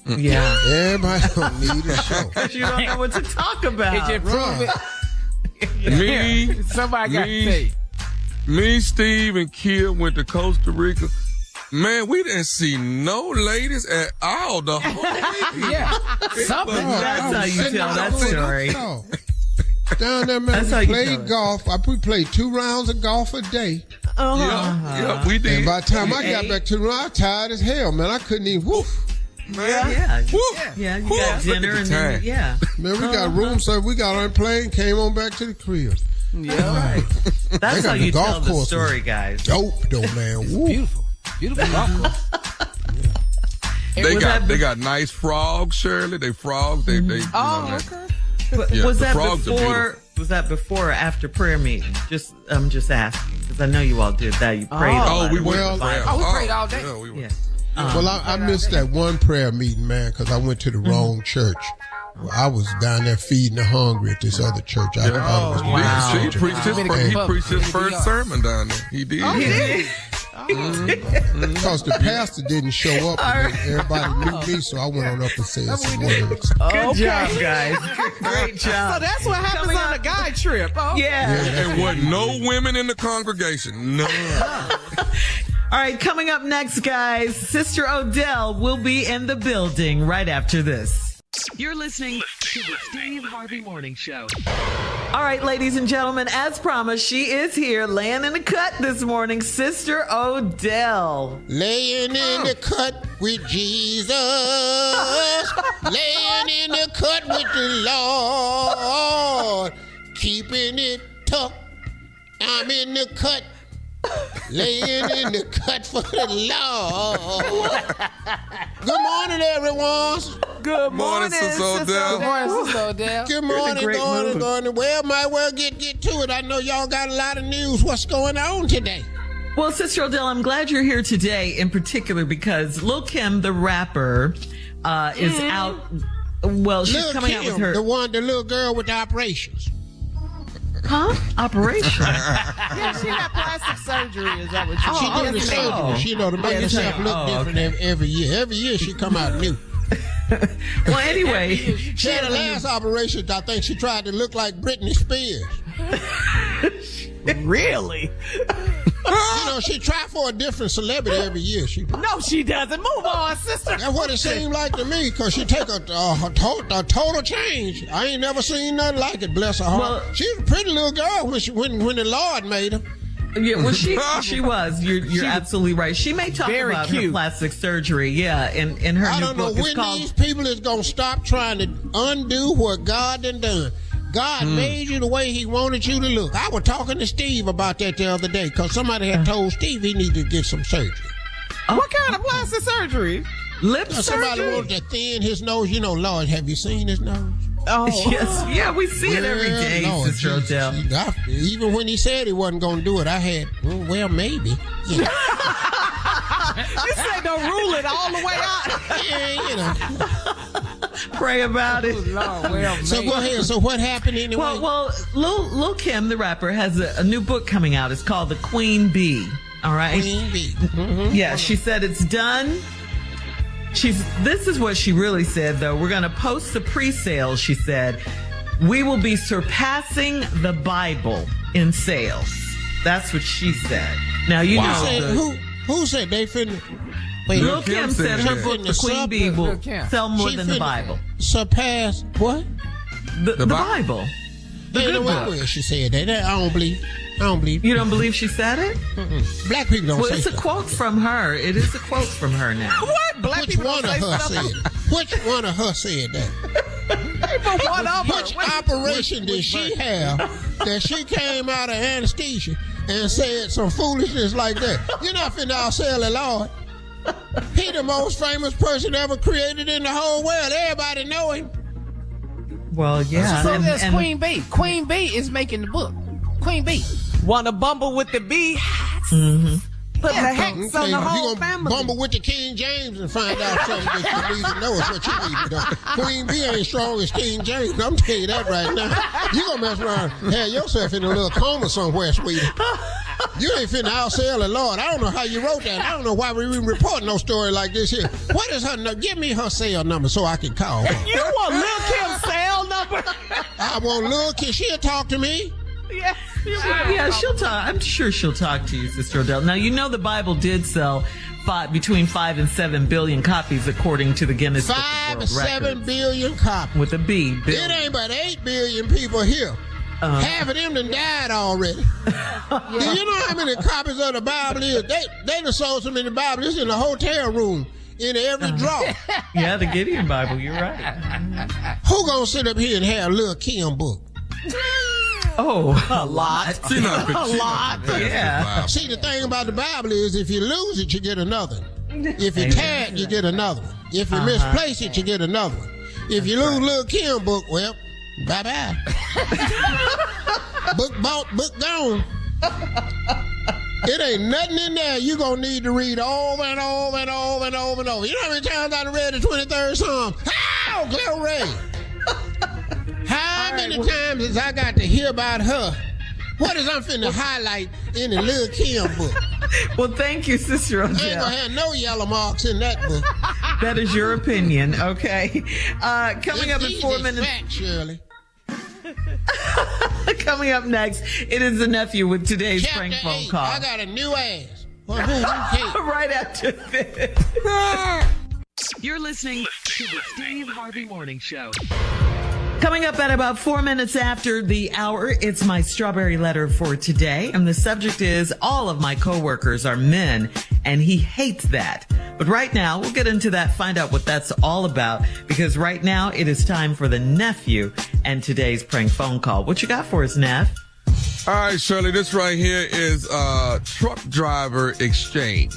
Yeah. Everybody don't need a show. You don't know what to talk about. It just prove it. Me, Somebody got to me, say. me, Steve, and Kia went to Costa Rica. Man, we didn't see no ladies at all the whole weekend. Yeah. Something. That's how you tell that story. Down there, man, That's how we you tell played it. golf. We played 2 rounds of golf a day. Yeah, we did. And by the time I got back to the room, I was tired as hell, man. I couldn't even woof. Man, Yeah. Woo. Yeah, you Woo. got Look dinner at and the then, time. yeah. Man, we got room service. We got on a plane, came on back to the crib. Yeah. Right. That's got how the you golf tell the course story, guys. Dope, though, man. Woo. Beautiful. Beautiful golf course. They got nice frogs, Shirley. They frogs. They Oh, okay. But Yeah, was the that frogs are before? Was that before or after prayer meeting? I'm just asking because I know you all did that. You prayed. a Oh, lot. we went Well- to prayer. Oh, we prayed all day. Yeah, we went. Yeah. Well, I missed that one prayer meeting, man, because I went to the wrong church. I was down there feeding the hungry at this other church. I thought it was Wow. He wow. preached his first sermon down there. He did. He did. Because the pastor didn't show up, and everybody knew me, so I went on up and said some words. Good job, guys. Great job. So that's what happens on a guy trip. Oh. Yeah. There wasn't no women in the congregation. No. All right, coming up next, guys, Sister Odell will be in the building right after this. You're listening to the Steve Harvey Morning Show. All right, ladies and gentlemen, as promised, she is here laying in the cut this morning, Sister Odell. Laying in the cut with Jesus. Laying in the cut with the Lord. Keeping it tucked. I'm in the cut. Laying in the cut for the Lord. Good morning, everyone. Good Morning, Sister Odell. Good morning, Sister Odell. Good morning, going. Well, might well get to it. I know y'all got a lot of news. What's going on today? Well, Sister Odell, I'm glad you're here today in particular because Lil' Kim, the rapper, is out. Well, she's Lil' coming Kim, out with her... the little girl with the operations. Huh? Operation? Yeah, she had plastic surgery. Is that what you She did the surgery. She to make herself look different every year. Every year she come out new. Well, anyway. She had the last operation, I think she tried to look like Britney Spears. Really? She tried for a different celebrity every year. No, she doesn't. Move on, sister. That's what it seemed like to me, because she take a total change. I ain't never seen nothing like it, bless her heart. Well, she was a pretty little girl when the Lord made her. Yeah, well, she was. You're absolutely right. She may talk about her plastic surgery, in her I new don't know book. when these people is going to stop trying to undo what God done. God made you the way he wanted you to look. I was talking to Steve about that the other day because somebody had told Steve he needed to get some surgery. What kind of plastic surgery? Lip surgery? Somebody wanted to thin his nose. Lord, have you seen his nose? Oh. Yes. Yeah, we see it every day, Lord, Sister Odell. Even when he said he wasn't going to do it, I had, well, maybe. Yeah. You said don't rule it all the way out. Yeah, Pray about it. So go ahead. So what happened anyway? Well, Lil' Kim, the rapper, has a new book coming out. It's called The Queen Bee. All right? Queen Bee. Mm-hmm. Yeah, she said it's done. This is what she really said, though. We're going to post the pre-sale, she said. We will be surpassing the Bible in sales. That's what she said. Now, who said they finna... Lil' Kim said her book, The Queen Bee, will sell more than the Bible. Surpass what? The Bible. The good book. Well, she said that. I don't believe. You don't believe she said it? Mm-mm. Black people don't say it's a quote from her. It is a quote from her now. What? Which one of her said it? Which one of her said that? Which operation did she have that she came out of anesthesia and said some foolishness like that? You're not finna outsell the Lord. He the most famous person ever created in the whole world. Everybody know him. Well, yeah. So there's Queen Bee. Queen Bee is making the book. Queen Bee. Want to bumble with the bee? Mm-hmm. Put the hex on the whole family. Bumble with the King James and find out something that you need to know is what you need to know. Queen Bee ain't strong as King James. I'm telling you that right now. You gonna mess around and have yourself in a little coma somewhere, sweetie. You ain't finna outsell the Lord. I don't know how you wrote that. I don't know why we even report no story like this here. What is her number? Give me her cell number so I can call her. You want Lil' Kim's cell number? I want Lil' Kim. She'll talk to me. Yeah, she'll talk. I'm sure she'll talk to you, Sister Odell. Now, the Bible did sell between 5 and 7 billion copies, according to the Guinness Book of World 5 to 7 Records. billion copies. With a B. It ain't but 8 billion people here. Half of them done died already. Do you know how many copies of the Bible is? They done sold so many Bibles. It's in the hotel room, in every drawer. Yeah, the Gideon Bible. You're right. Who gonna sit up here and have a Lil' Kim book? Oh, a lot. A lot. Yeah. See, the thing about the Bible is if you lose it, you get another one. If you tear it, you get another one. If you misplace it, you get another one. If you lose Lil' Kim book, well, bye-bye. Book bought, book gone. It ain't nothing in there you gonna need to read over and over and over and over and over. You know how many times I read the 23rd Psalm? Oh, glory! How many times has I got to hear about her? What is I'm finna highlight in the Lil Kim book? Well, thank you, Sister Odell. I ain't gonna have no yellow marks in that book. That is your opinion, okay? Coming up in 4 minutes. Fact, Shirley. Coming up next, it is the nephew with today's prank phone 8, call. I got a new ass. Well, Right after this. You're listening to the Steve Harvey Morning Show. Coming up at about 4 minutes after the hour, it's my strawberry letter for today. And the subject is all of my coworkers are men, and he hates that. But right now, we'll get into that, find out what that's all about, because right now it is time for the nephew and today's prank phone call. What you got for us, Neff? All right, Shirley, this right here is truck driver exchange.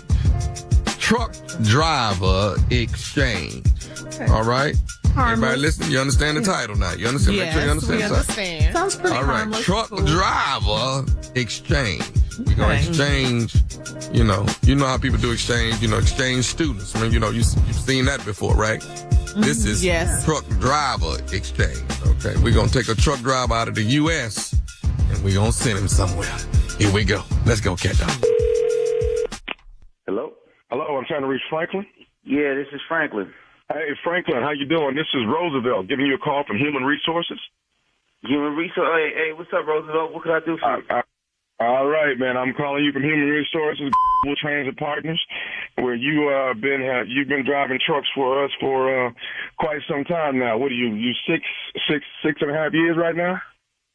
Truck driver exchange. Okay. All right? Everybody listen, you understand the title now. You understand? Yes, Make sure you understand. we understand. Sounds pretty All right, harmless. truck Cool. driver exchange. We're going Okay. to exchange, you know how people do exchange, exchange students. I mean, you've seen that before, right? This is truck driver exchange, okay? We're going to take a truck driver out of the U.S. and we're going to send him somewhere. Here we go. Let's go, cat dog. Hello, I'm trying to reach Franklin. Yeah, this is Franklin. Hey, Franklin, how you doing? This is Roosevelt giving you a call from Human Resources. Human Resources. Hey, what's up, Roosevelt? What can I do for you? All right, man. I'm calling you from Human Resources, Transit Partners, where you've been driving trucks for us for quite some time now. What are you? You six and a half years right now?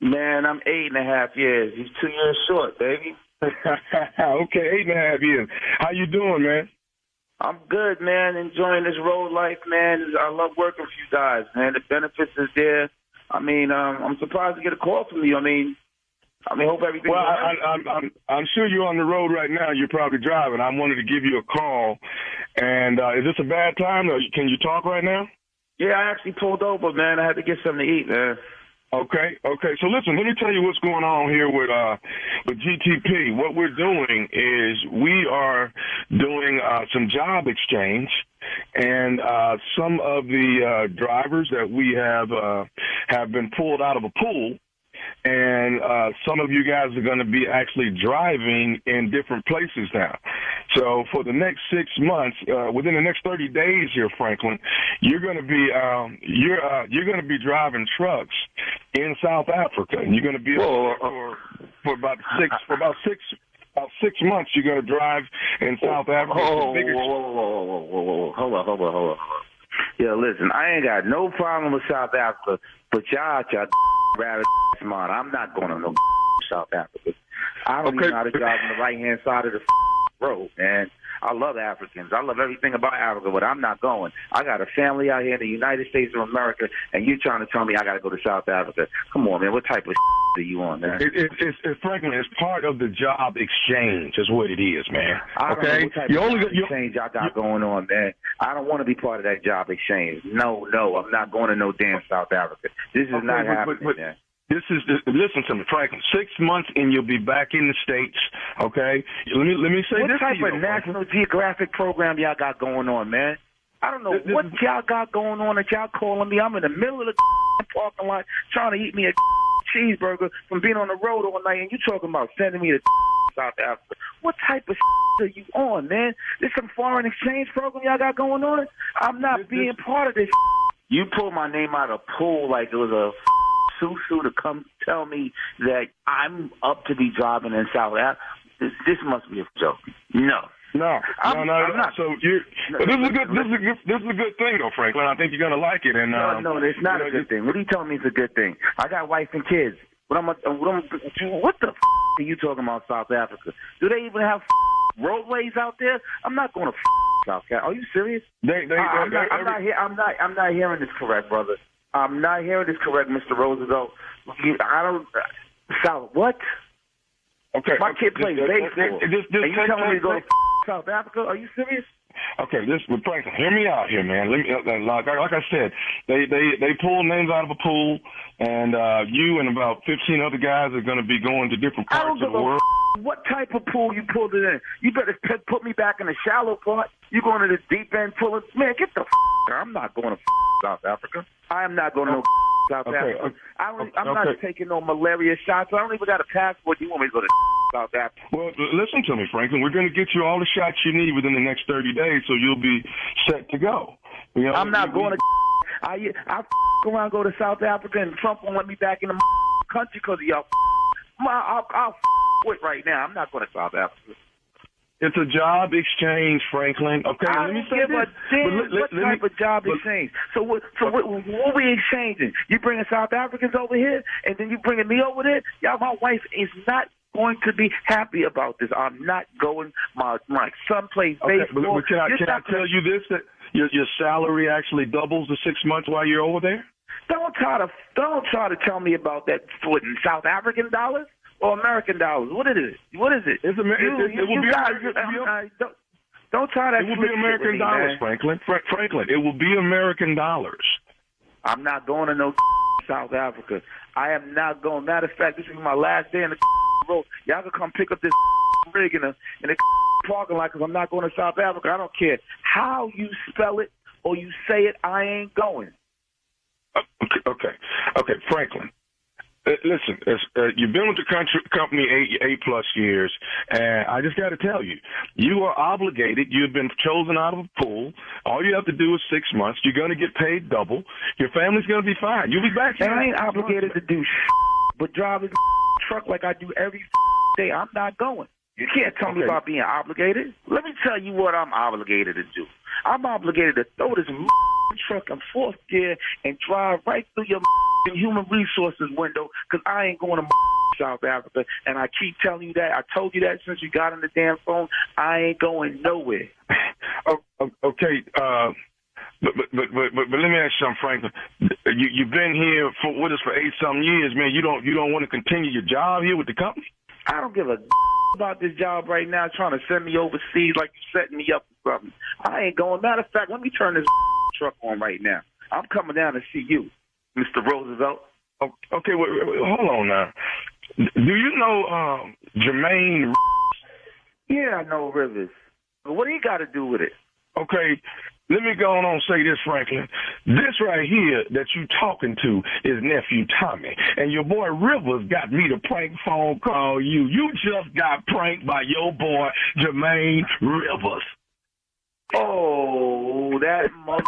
Man, I'm 8.5 years. He's 2 years short, baby. Okay, 8.5 years. How you doing, man? I'm good, man. Enjoying this road life, man. I love working for you guys, man. The benefits is there. I mean, I'm surprised to get a call from you. I mean, hope everything. Well, I'm sure you're on the road right now. You're probably driving. I wanted to give you a call. And is this a bad time? Or can you talk right now? Yeah, I actually pulled over, man. I had to get something to eat, man. Okay. So listen, let me tell you what's going on here with GTP. What we're doing is we are doing some job exchange, and some of the drivers that we have been pulled out of a pool. And some of you guys are going to be actually driving in different places now. So for the next 6 months, within the next 30 days here, Franklin, you're going to be you're going to be driving trucks in South Africa, and you're going to be for about 6 months. You're going to drive in South Africa. Whoa. Hold on. Yeah, listen, I ain't got no problem with South Africa, but y'all rabbit smart. I'm not going to no South Africa. I don't even know how to drive on the right-hand side of the road, man. I love Africans. I love everything about Africa, but I'm not going. I got a family out here in the United States of America, and you trying to tell me I got to go to South Africa. Come on, man. What type of are you on, man? Franklin, it's part of the job exchange is what it is, man. I don't know what type of job exchange y'all got going on, man. I don't want to be part of that job exchange. No, I'm not going to no damn South Africa. This is not happening, man. Listen to me, Franklin. 6 months and you'll be back in the States, okay? Let me say what this type to you, of National Geographic program y'all got going on, man? I don't know what y'all got going on that y'all calling me. I'm in the middle of the parking lot trying to eat me a cheeseburger from being on the road all night, and you talking about sending me to South Africa. What type of are you on, man? This some foreign exchange program y'all got going on? I'm not being part of this. You pulled my name out of a pool like it was a susu to come tell me that I'm up to be driving in South Africa. This must be a joke. No. I'm not. So this is a good thing though, Franklin. I think you're gonna like it. And no, it's not a good thing. What are you telling me it's a good thing? I got wife and kids. What the are you talking about South Africa? Do they even have roadways out there? I'm not going to South Africa. Are you serious? I'm not hearing this correct, brother. I'm not hearing this correct, Mr. Roosevelt. South what? Okay. My kid plays baseball. And you telling me to go to South Africa? Are you serious? Okay, Franklin, hear me out here, man. Like I said, they pull names out of a pool, and you and about 15 other guys are going to be going to different parts of the world. What type of pool you pulled it in? You better put me back in the shallow part. You going to the deep end pulling? Man, get the I'm not going to South Africa. I am not going to South Africa. I'm not taking no malaria shots. I don't even got a passport. You want me to go to South Africa? Well, listen to me, Franklin. We're going to get you all the shots you need within the next 30 days, so you'll be set to go. You know, I'm not going to. I around go to South Africa, and Trump won't let me back in the country because of y'all. I'll quit right now. I'm not going to South Africa. It's a job exchange, Franklin. Okay, I let me don't say give this. a damn what type of job exchange. So what we exchanging? You bringing South Africans over here, and then you bringing me over there? Y'all, my wife is not going to be happy about this. I'm not going. My son plays baseball. But can I tell you this, that your salary actually doubles the 6 months while you're over there? Don't try to tell me about that for South African dollars or American dollars. What is it? It's don't try that. It will be American dollars, Franklin. Franklin, it will be American dollars. I'm not going to no South Africa. I am not going. Matter of fact, this is my last day in the road. Y'all can come pick up this rig in the parking lot because I'm not going to South Africa. I don't care how you spell it or you say it. I ain't going. Okay, Franklin. Listen, you've been with the company 8+ years, and I just got to tell you, you are obligated. You've been chosen out of a pool. All you have to do is 6 months. You're going to get paid double. Your family's going to be fine. You'll be back here. I ain't obligated to do but drive this truck like I do every day. I'm not going. You can't tell me about being obligated. Let me tell you what I'm obligated to do. I'm obligated to throw this truck in fourth gear and drive right through your human resources window because I ain't going to South Africa. And I keep telling you that. I told you that since you got on the damn phone. I ain't going nowhere. Okay. But let me ask you something, Franklin. You've been here with us for 8-some years, man. You don't want to continue your job here with the company? I don't give a about this job right now, trying to send me overseas like you're setting me up for something. I ain't going. Matter of fact, let me turn this truck on right now. I'm coming down to see you, Mr. Roosevelt. Okay, hold on now. Do you know Jermaine? Yeah, I know Rivers. But what do you got to do with it? Okay, let me go on and say this, Franklin. This right here that you talking to is nephew Tommy. And your boy Rivers got me to prank phone call you. You just got pranked by your boy Jermaine Rivers. Oh, that mother...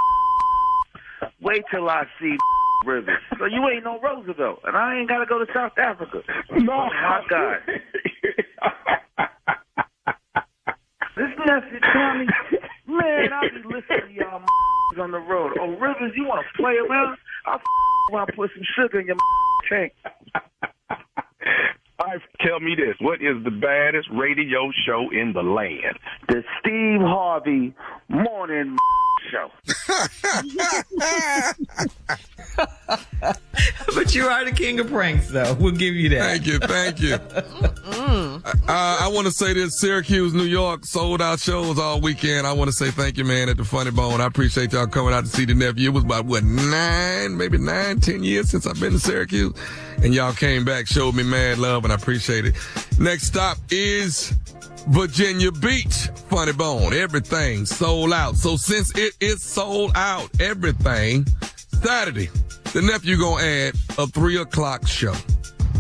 Wait till I see Rivers. So you ain't no Roosevelt, and I ain't got to go to South Africa. No. Oh, my God. This nephew Tommy... Man, I'll be listening to y'all on the road. Oh, Rivers, you want to play around? I'll want to put some sugar in your tank. All right, tell me this. What is the baddest radio show in the land? The Steve Harvey Morning Show. But you are the king of pranks, though. We'll give you that. Thank you. I want to say this, Syracuse, New York, sold out shows all weekend. I want to say thank you, man, at the Funny Bone. I appreciate y'all coming out to see the nephew. It was about, 10 years since I've been to Syracuse. And y'all came back, showed me mad love, and I appreciate it. Next stop is Virginia Beach, Funny Bone. Everything sold out. So since it is sold out, everything, Saturday, the nephew gonna add a 3 o'clock show.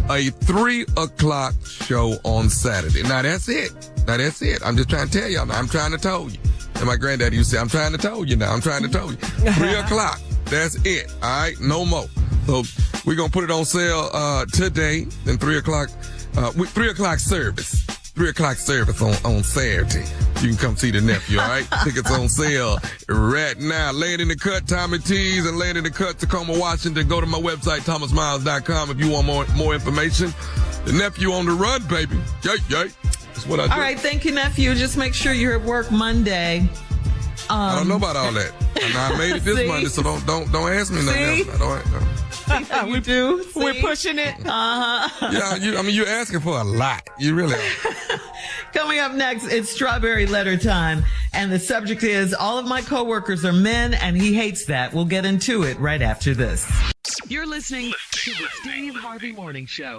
A 3 o'clock show on Saturday. Now that's it. I'm just trying to tell y'all now. I'm trying to tell you. And my granddaddy used to say, I'm trying to tell you now. I'm trying to tell you. 3 o'clock. That's it. All right. No more. So we're going to put it on sale, today. Then 3 o'clock, 3 o'clock service. 3 o'clock service on Saturday. You can come see the nephew, all right? Tickets on sale right now. Laying in the Cut, Tommy T's, and Laying in the Cut, Tacoma, Washington. Go to my website, thomasmiles.com, if you want more information. The nephew on the run, baby. Yay. That's what I do. All right, thank you, nephew. Just make sure you're at work Monday. I don't know about all that. I made it this Monday, so don't ask me nothing else. We do. See? We're pushing it. Uh-huh. Yeah, you're asking for a lot. You really are. Coming up next, it's Strawberry Letter time. And the subject is, all of my coworkers are men, and he hates that. We'll get into it right after this. You're listening to the Steve Harvey Morning Show.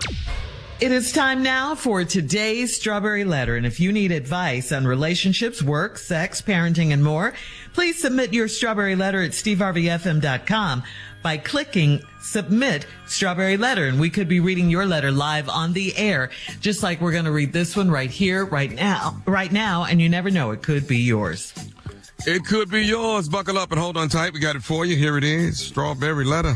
It is time now for today's Strawberry Letter. And if you need advice on relationships, work, sex, parenting, and more, please submit your Strawberry Letter at steveharveyfm.com. by clicking submit strawberry letter. And we could be reading your letter live on the air, just like we're going to read this one right here, right now. And you never know, it could be yours. It could be yours. Buckle up and hold on tight. We got it for you. Here it is. Strawberry letter.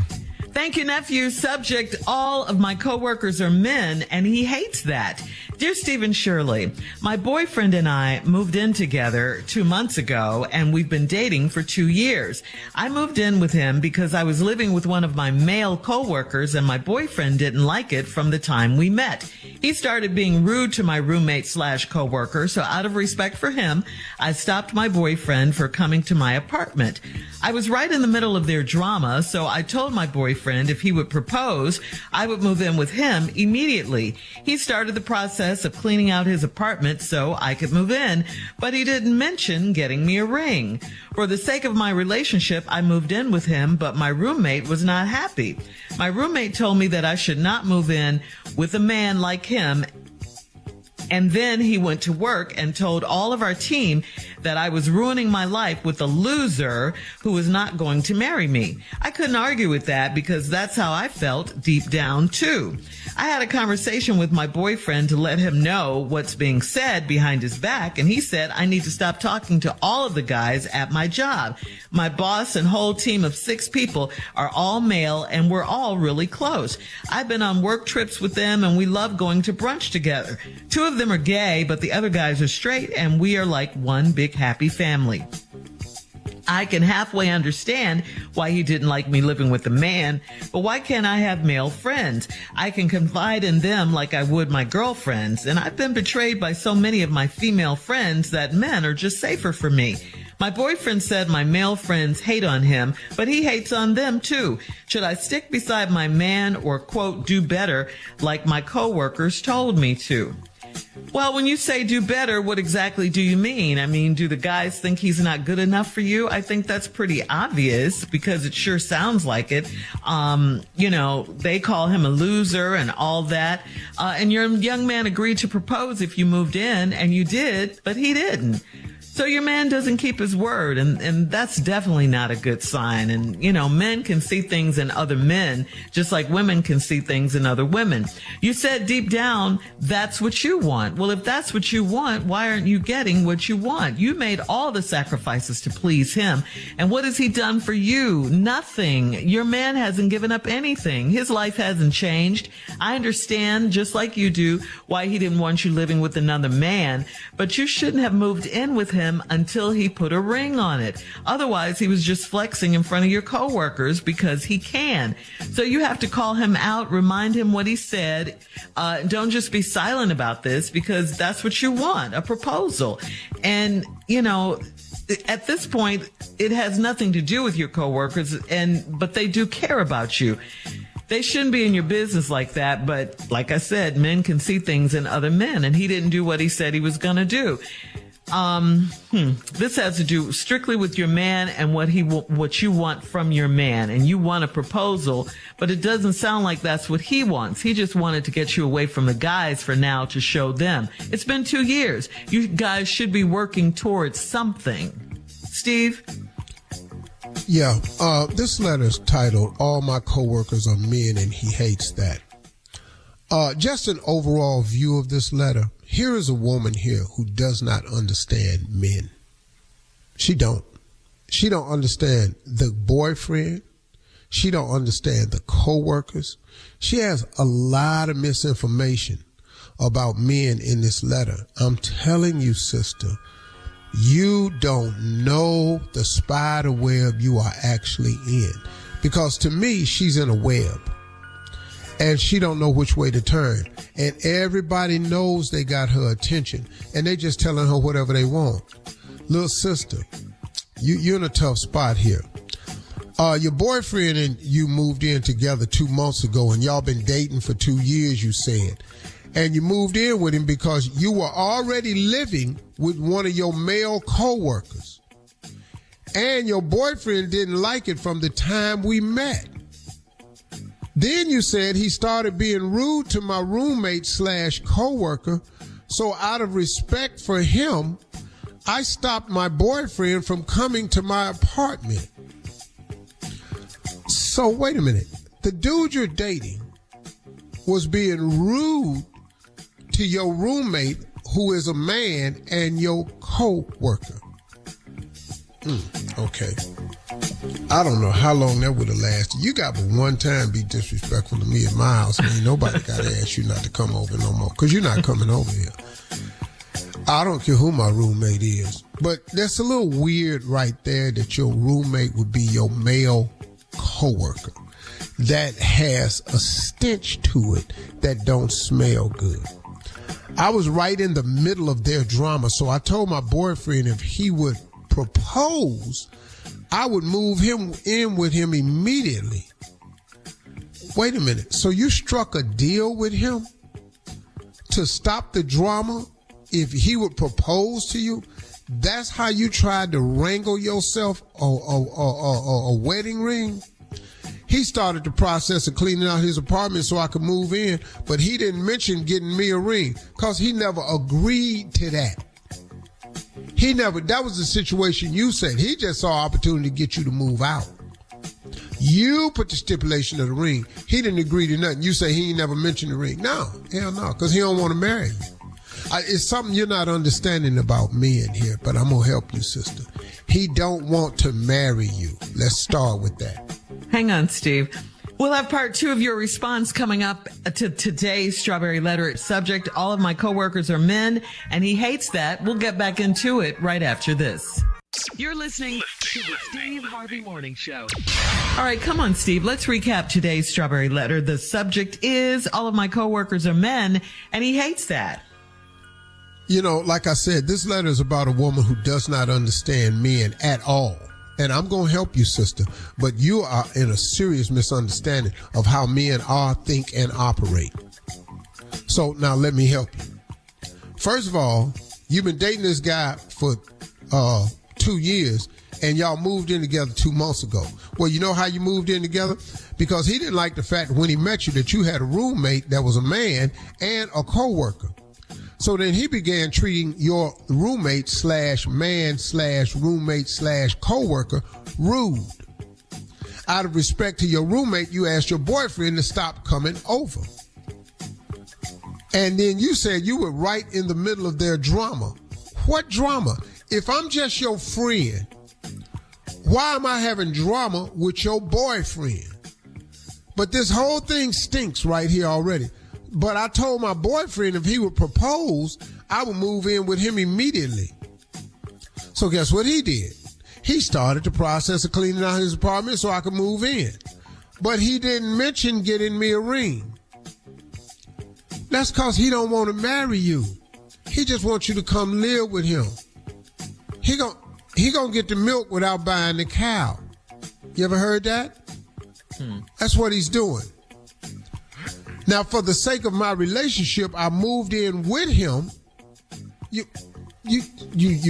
Thank you, nephew. Subject, all of my coworkers are men, and he hates that. Dear Stephen Shirley, my boyfriend and I moved in together 2 months ago, and we've been dating for 2 years. I moved in with him because I was living with one of my male coworkers, and my boyfriend didn't like it from the time we met. He started being rude to my roommate/coworker, so out of respect for him, I stopped my boyfriend for coming to my apartment. I was right in the middle of their drama, so I told my boyfriend if he would propose, I would move in with him immediately. He started the process of cleaning out his apartment so I could move in, but he didn't mention getting me a ring. For the sake of my relationship, I moved in with him, but my roommate was not happy. My roommate told me that I should not move in with a man like him. And then he went to work and told all of our team that I was ruining my life with a loser who was not going to marry me. I couldn't argue with that because that's how I felt deep down too. I had a conversation with my boyfriend to let him know what's being said behind his back, and he said I need to stop talking to all of the guys at my job. My boss and whole team of 6 people are all male, and we're all really close. I've been on work trips with them, and we love going to brunch together. 2 of them are gay, but the other guys are straight, and we are like one big happy family. I can halfway understand why he didn't like me living with a man, but why can't I have male friends? I can confide in them like I would my girlfriends, and I've been betrayed by so many of my female friends that men are just safer for me. My boyfriend said my male friends hate on him, but he hates on them too. Should I stick beside my man or, quote, do better like my coworkers told me to? Well, when you say do better, what exactly do you mean? I mean, do the guys think he's not good enough for you? I think that's pretty obvious because it sure sounds like it. They call him a loser and all that. And your young man agreed to propose if you moved in, and you did, but he didn't. So your man doesn't keep his word, and that's definitely not a good sign. And, men can see things in other men, just like women can see things in other women. You said deep down, that's what you want. Well, if that's what you want, why aren't you getting what you want? You made all the sacrifices to please him. And what has he done for you? Nothing. Your man hasn't given up anything. His life hasn't changed. I understand, just like you do, why he didn't want you living with another man, but you shouldn't have moved in with him until he put a ring on it. Otherwise, he was just flexing in front of your coworkers because he can. So you have to call him out, remind him what he said. Don't just be silent about this because that's what you want, a proposal. And, at this point, it has nothing to do with your coworkers, but they do care about you. They shouldn't be in your business like that, but like I said, men can see things in other men, and he didn't do what he said he was going to do. This has to do strictly with your man and what you want from your man. And you want a proposal, but it doesn't sound like that's what he wants. He just wanted to get you away from the guys for now to show them. It's been 2 years. You guys should be working towards something. Steve? Yeah, this letter is titled, All My Coworkers Are Men and He Hates That. Just an overall view of this letter. Here is a woman here who does not understand men. She don't understand the boyfriend. She don't understand the coworkers. She has a lot of misinformation about men in this letter. I'm telling you, sister, you don't know the spider web you are actually in. Because to me, she's in a web. And she don't know which way to turn. And everybody knows they got her attention. And they just telling her whatever they want. Little sister, you're in a tough spot here. Your boyfriend and you moved in together 2 months ago, and y'all been dating for 2 years, you said. And you moved in with him because you were already living with one of your male coworkers. And your boyfriend didn't like it from the time we met. Then you said he started being rude to my roommate/coworker, so out of respect for him, I stopped my boyfriend from coming to my apartment. So wait a minute. The dude you're dating was being rude to your roommate, who is a man, and your co-worker. Okay. I don't know how long that would have lasted. You got but one time be disrespectful to me at my house. I mean, nobody got to ask you not to come over no more, because you're not coming over here. I don't care who my roommate is. But that's a little weird right there that your roommate would be your male coworker that has a stench to it that don't smell good. I was right in the middle of their drama, so I told my boyfriend if he would propose, I would move him in with him immediately. Wait a minute. So you struck a deal with him to stop the drama if he would propose to you? That's how you tried to wrangle yourself a wedding ring? He started the process of cleaning out his apartment so I could move in, but he didn't mention getting me a ring because he never agreed to that. That was the situation you said. He just saw opportunity to get you to move out. You put the stipulation of the ring. He didn't agree to nothing. You say he ain't never mentioned the ring. No, hell no, because he don't want to marry you. It's something you're not understanding about men here, but I'm going to help you, sister. He don't want to marry you. Let's start with that. Hang on, Steve. We'll have part 2 of your response coming up to today's Strawberry Letter. Subject, all of my coworkers are men, and he hates that. We'll get back into it right after this. You're listening to the Steve Harvey Morning Show. All right, come on, Steve. Let's recap today's Strawberry Letter. The subject is, all of my coworkers are men, and he hates that. You know, like I said, this letter is about a woman who does not understand men at all. And I'm going to help you, sister, but you are in a serious misunderstanding of how men are, think, and operate. So now let me help you. First of all, you've been dating this guy for 2 years, and y'all moved in together 2 months ago. Well, you know how you moved in together? Because he didn't like the fact when he met you that you had a roommate that was a man and a coworker. So then he began treating your roommate / man / roommate / coworker rude. Out of respect to your roommate, you asked your boyfriend to stop coming over. And then you said you were right in the middle of their drama. What drama? If I'm just your friend, why am I having drama with your boyfriend? But this whole thing stinks right here already. But I told my boyfriend if he would propose, I would move in with him immediately. So guess what he did? He started the process of cleaning out his apartment so I could move in. But he didn't mention getting me a ring. That's because he don't want to marry you. He just wants you to come live with him. He gonna get the milk without buying the cow. You ever heard that? That's what he's doing. Now, for the sake of my relationship, I moved in with him. You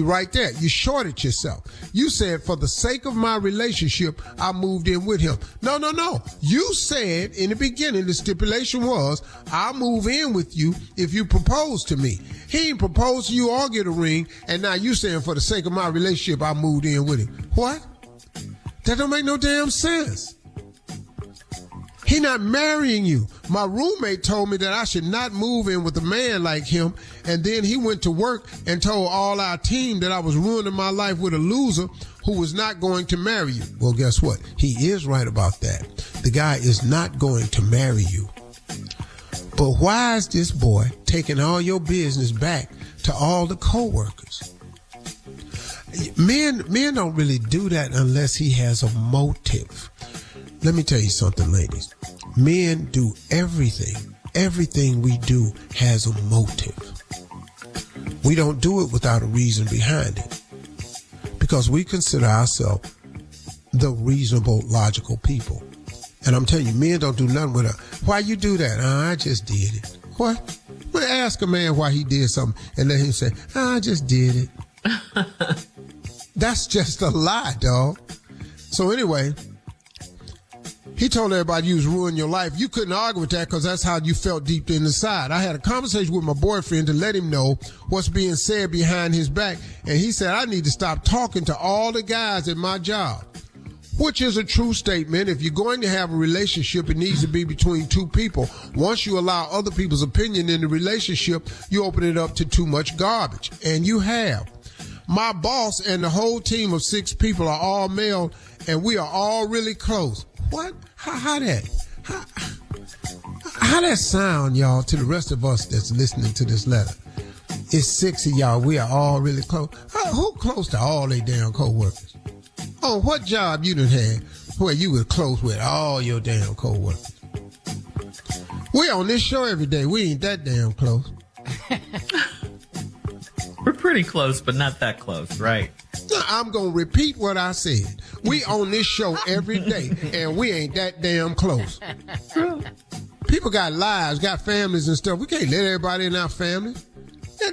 right there. You shorted yourself. You said, for the sake of my relationship, I moved in with him. No. You said in the beginning, the stipulation was, I'll move in with you if you propose to me. He ain't proposed to you or get a ring, and now you saying, for the sake of my relationship, I moved in with him. What? That don't make no damn sense. He not marrying you. My roommate told me that I should not move in with a man like him, and then he went to work and told all our team that I was ruining my life with a loser who was not going to marry you. Well, guess what? He is right about that. The guy is not going to marry you. But why is this boy taking all your business back to all the coworkers? Men don't really do that unless he has a motive. Let me tell you something, ladies. Men do everything. Everything we do has a motive. We don't do it without a reason behind it. Because we consider ourselves the reasonable, logical people. And I'm telling you, men don't do nothing with it. Why you do that? I just did it. What? Well, ask a man why he did something and let him say, I just did it. That's just a lie, dog. So anyway, he told everybody you was ruining your life. You couldn't argue with that because that's how you felt deep inside. I had a conversation with my boyfriend to let him know what's being said behind his back. And he said, I need to stop talking to all the guys at my job. which is a true statement. If you're going to have a relationship, it needs to be between two people. Once you allow other people's opinion in the relationship, you open it up to too much garbage. And you have. My boss and the whole team of 6 people are all male, and we are all really close. What? How that sound, y'all, to the rest of us that's listening to this letter? It's 6 of y'all. We are all really close. Who close to all they damn co-workers? Oh, what job you done had where you were close with all your damn co-workers? We on this show every day. We ain't that damn close. We're pretty close, but not that close, right? I'm going to repeat what I said. We on this show every day, and we ain't that damn close. People got lives, got families and stuff. We can't let everybody in our family.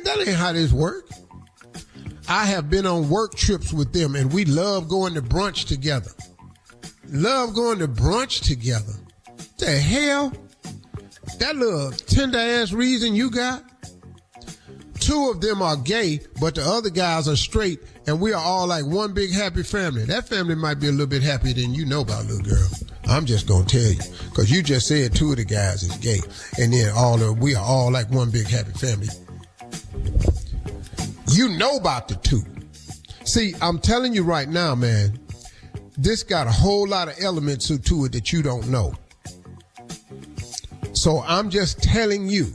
That ain't how this works. I have been on work trips with them, and we love going to brunch together. Love going to brunch together. The hell? That little tender-ass reason you got? 2 of them are gay, but the other guys are straight, and we are all like one big happy family. That family might be a little bit happier than you know about, little girl. I'm just going to tell you, because you just said 2 of the guys is gay, and then we are all like one big happy family. You know about the 2. See, I'm telling you right now, man, this got a whole lot of elements to it that you don't know. So I'm just telling you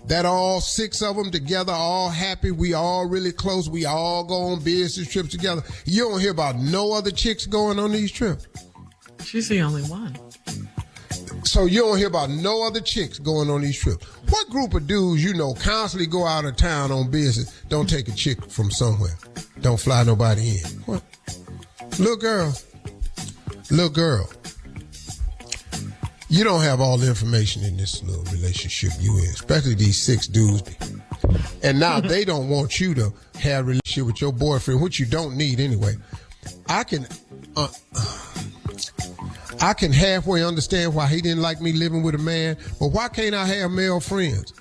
that all 6 of them together, all happy, we all really close, we all go on business trips together. You don't hear about no other chicks going on these trips. She's the only one. So you don't hear about no other chicks going on these trips. What group of dudes you know constantly go out of town on business, don't take a chick from somewhere, don't fly nobody in? What? Little girl, you don't have all the information in this little relationship you in, especially these 6 dudes. And now they don't want you to have a relationship with your boyfriend, which you don't need anyway. I can halfway understand why he didn't like me living with a man, but why can't I have male friends?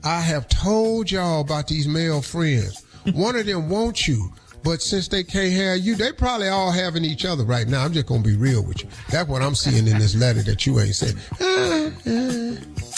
I have told y'all about these male friends. One of them wants you, but since they can't have you, they probably all having each other right now. I'm just going to be real with you. That's what I'm seeing in this letter that you ain't saying.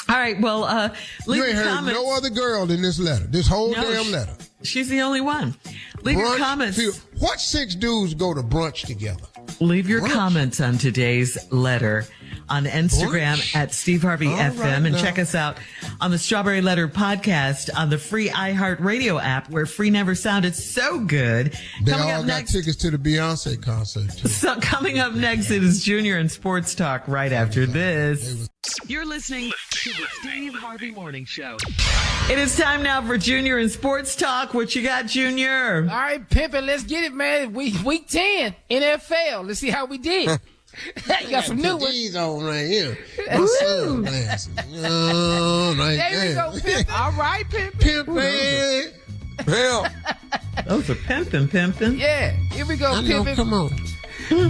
All right, well, leave you ain't heard comments. No other girl in this letter, this whole damn letter. She's the only one. Leave your comments. What 6 dudes go to brunch together? Leave your comments on today's letter on Instagram at Steve Harvey FM, and check us out on the Strawberry Letter podcast on the free iHeartRadio app, where free never sounded so good. They all got tickets to the Beyonce concert too. So coming up next, it is Junior and Sports Talk right after this. You're listening to the Steve Harvey Morning Show. It is time now for Junior and Sports Talk. What you got, Junior? All right, pimpin', let's get it, man. Week 10, NFL. Let's see how we did. You got some new ones. These on right here. Woo! Right there we go, Pimpin'. All right, Pimpin'. Pimpin'. Those are pimpin'. Yeah, here we go, Pimpin'. Come on.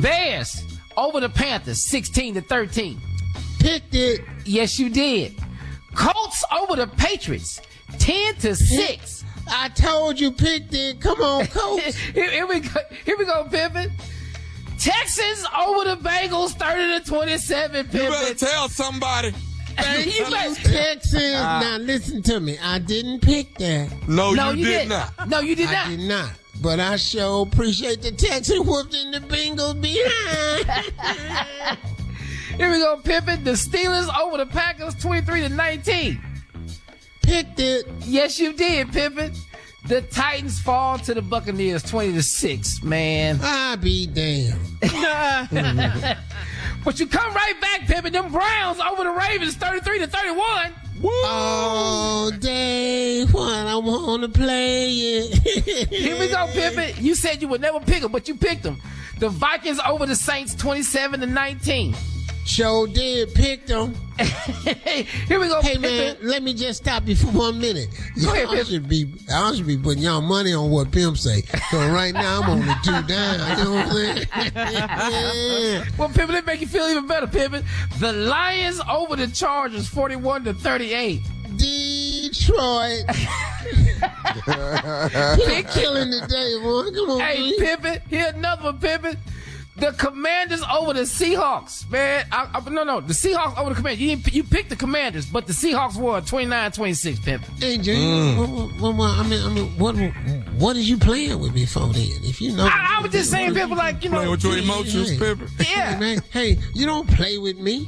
Bears over the Panthers, 16-13. Picked it. Yes, you did. Colts over the Patriots, 10-6. I told you, picked it. Come on, Colts. Here we go, Pimpin'. Texans over the Bengals, 30-27. Pimpin'. You better tell somebody. Texans. Now listen to me. I didn't pick that. No, you did not. No, you did not. I did not. But I sure appreciate the Texans whooping the Bengals behind. Here we go, Pimpin'. The Steelers over the Packers, 23-19. Picked it. Yes, you did, Pimpin'. The Titans fall to the Buccaneers, 20-6, man. I be damned. But you come right back, Pimpin'. Them Browns over the Ravens, 33-31. Woo! Oh, day one, I want to play it. Here we go, Pimpin'. You said you would never pick them, but you picked them. The Vikings over the Saints, 27-19. Sure did. Picked them. Here we go, Hey, Pimpin'. man, let me just stop you for 1 minute. ahead, I should be putting y'all money on what Pimp say. So right now, I'm only 2 down. You know what I'm saying? Well, Pimpin', let make you feel even better, Pimpin'. The Lions over the Chargers, 41-38. Detroit. They're killing today, boy. Come on, Hey, please. Pimpin', here another one, Pimpin'. The Commanders over the Seahawks, man. No, the Seahawks over the Commanders. You picked the Commanders, but the Seahawks won 29-26, Pimp. Hey, Jay, what are you playing with me for then? If you know, I was just saying, Pimp, like, you know. Playing with your emotions, Pimp. Yeah. Hey, you don't play with me.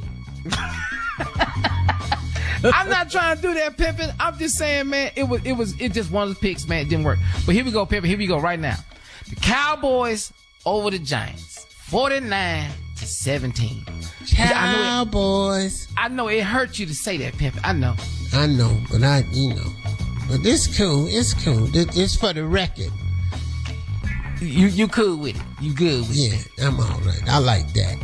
I'm not trying to do that, Pimpin'. I'm just saying, man, it just one of the picks, man. It didn't work. But here we go, Pimpin'. Here we go right now. The Cowboys over the Giants, 49-17. Cowboys. I know it hurt you to say that, Pimpin'. I know, but but it's cool. It's cool. It's for the record. You cool with it. You good with it. Yeah, I'm all right. I like that.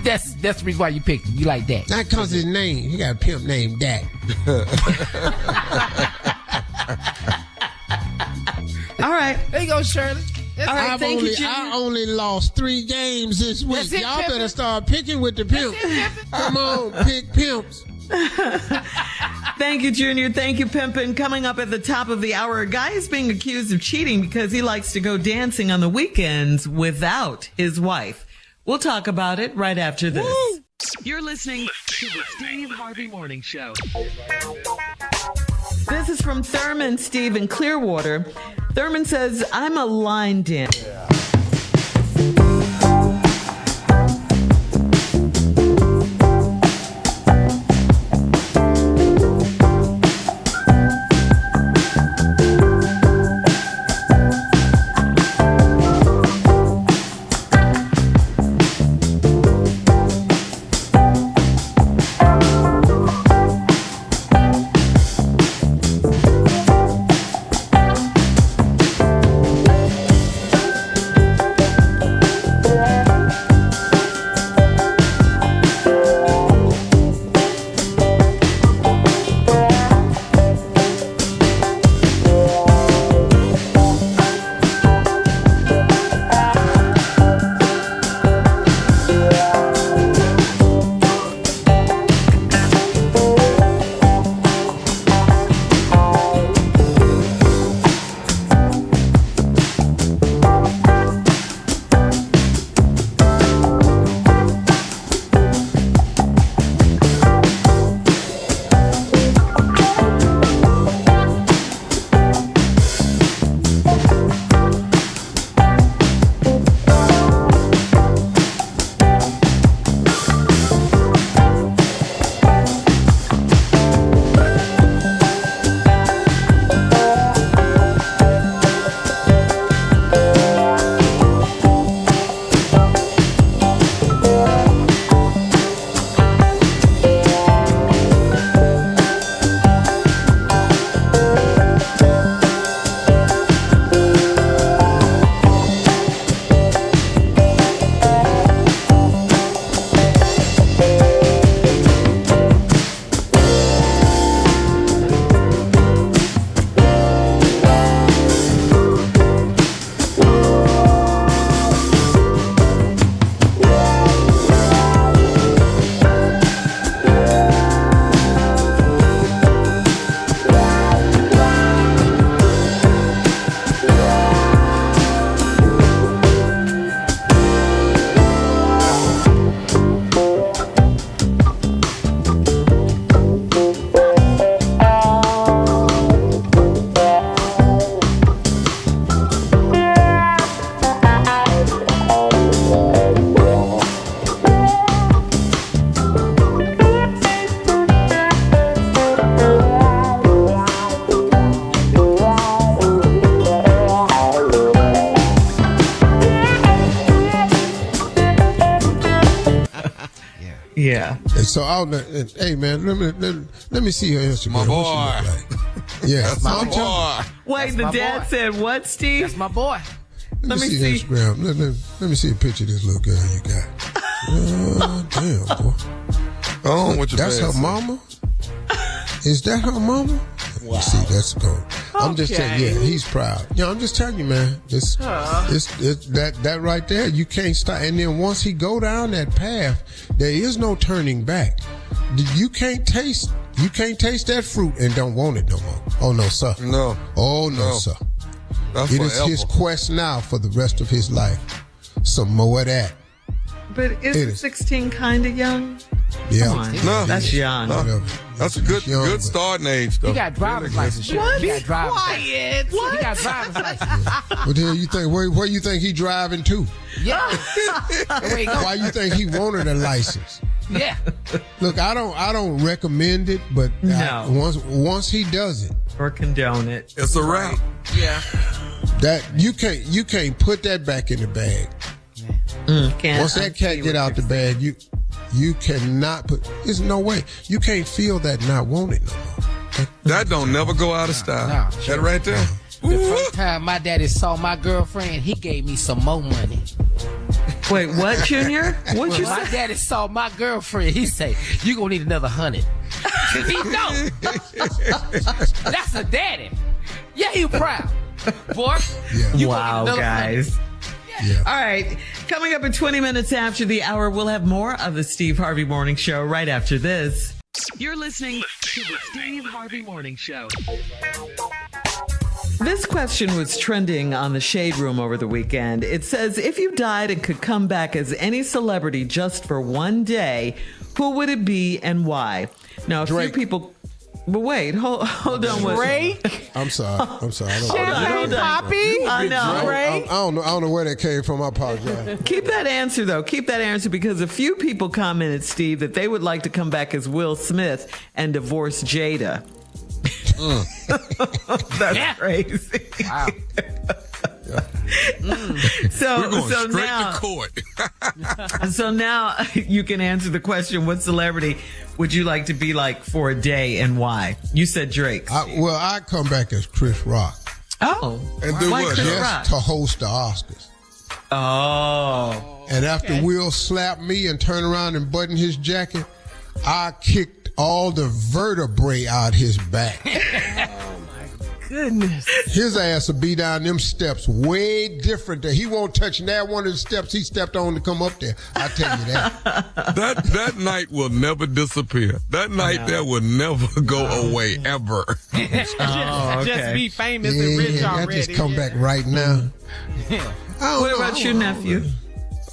That's the reason why you picked him. You like that. Not because his name. He got a pimp named Dak. All right. There you go, Shirley. All right, I only lost 3 games this week. Y'all better start picking with the pimp. Come on, pick pimps. Thank you, Junior. Thank you, Pimpin'. Coming up at the top of the hour, a guy is being accused of cheating because he likes to go dancing on the weekends without his wife. We'll talk about it right after this. Woo! You're listening to the Steve Harvey Morning Show. This is from Thurman Steve in Clearwater. Thurman says, I'm a line dancer. Yeah. And so hey man, let me see your Instagram. My boy. Like. Yeah, that's my boy. Wait, the dad said what, Steve? That's my boy. Let me see Instagram. Let me see a picture of this little girl you got. Damn, boy. Oh, what you That's her mama? Is that her mama? Wow. See, that's going. I'm just telling you, yeah, he's proud. Yeah, I'm just telling you, man. It's that right there. You can't stop. And then once he go down that path, there is no turning back. You can't taste that fruit and don't want it no more. Oh no, sir. No. Oh no, sir. That's it forever. is his quest now for the rest of his life. some more of that. But is 16 kind of young? Yeah. Come on. No. That's young. No. That's a good starting age, though. He got driver's license. What? He got driver's Quiet. license. What? He got driver's license. What the hell you think? Where you think he driving to? Yeah. Where he go? Why you think he wanted a license? Yeah. Look, I don't recommend it, but No. once he does it, Or condone it. It's a wrap. Yeah. that you can't put that back in the bag. Can't Once that cat get out the bag, you cannot put. There's no way you can't feel that not want it no more. That don't never go out of style. Nah, That right there. The first time my daddy saw my girlfriend, he gave me some more money. Wait, what, Junior? What'd When you my say? daddy saw my girlfriend, he say, "You gonna need another 100." He know. That's a daddy. Yeah, he proud. Boy, Yeah. you Wow, gonna need another 100. guys. Yeah. All right. Coming up in 20 minutes after the hour, we'll have more of the Steve Harvey Morning Show right after this. You're listening to the Steve Harvey Morning Show. This question was trending on the Shade Room over the weekend. It says, if you died and could come back as any celebrity just for one day, who would it be and why? Now, a Drake. few people... But wait, hold on. Drake? I'm sorry. I don't Hold on. Poppy? I know. I don't know where that came from. I apologize. Keep that answer, though. Keep that answer because a few people commented, Steve, that they would like to come back as Will Smith and divorce Jada. That's crazy. Wow. We're going So straight now, to court. so now you can answer the question: what celebrity would you like to be like for a day and why? You said Drake. I come back as Chris Rock Oh, And do why what? Chris Just Rock? to host the Oscars. Oh, And after Will slapped me and turned around and buttoned his jacket, I kicked all the vertebrae out his back. Goodness. His ass will be down them steps way different. He won't touch that one of the steps he stepped on to come up there. I tell you that. that night will never disappear. That night there will never go away ever. Just be famous and rich Yeah, already. I just come back right now. what about your nephew?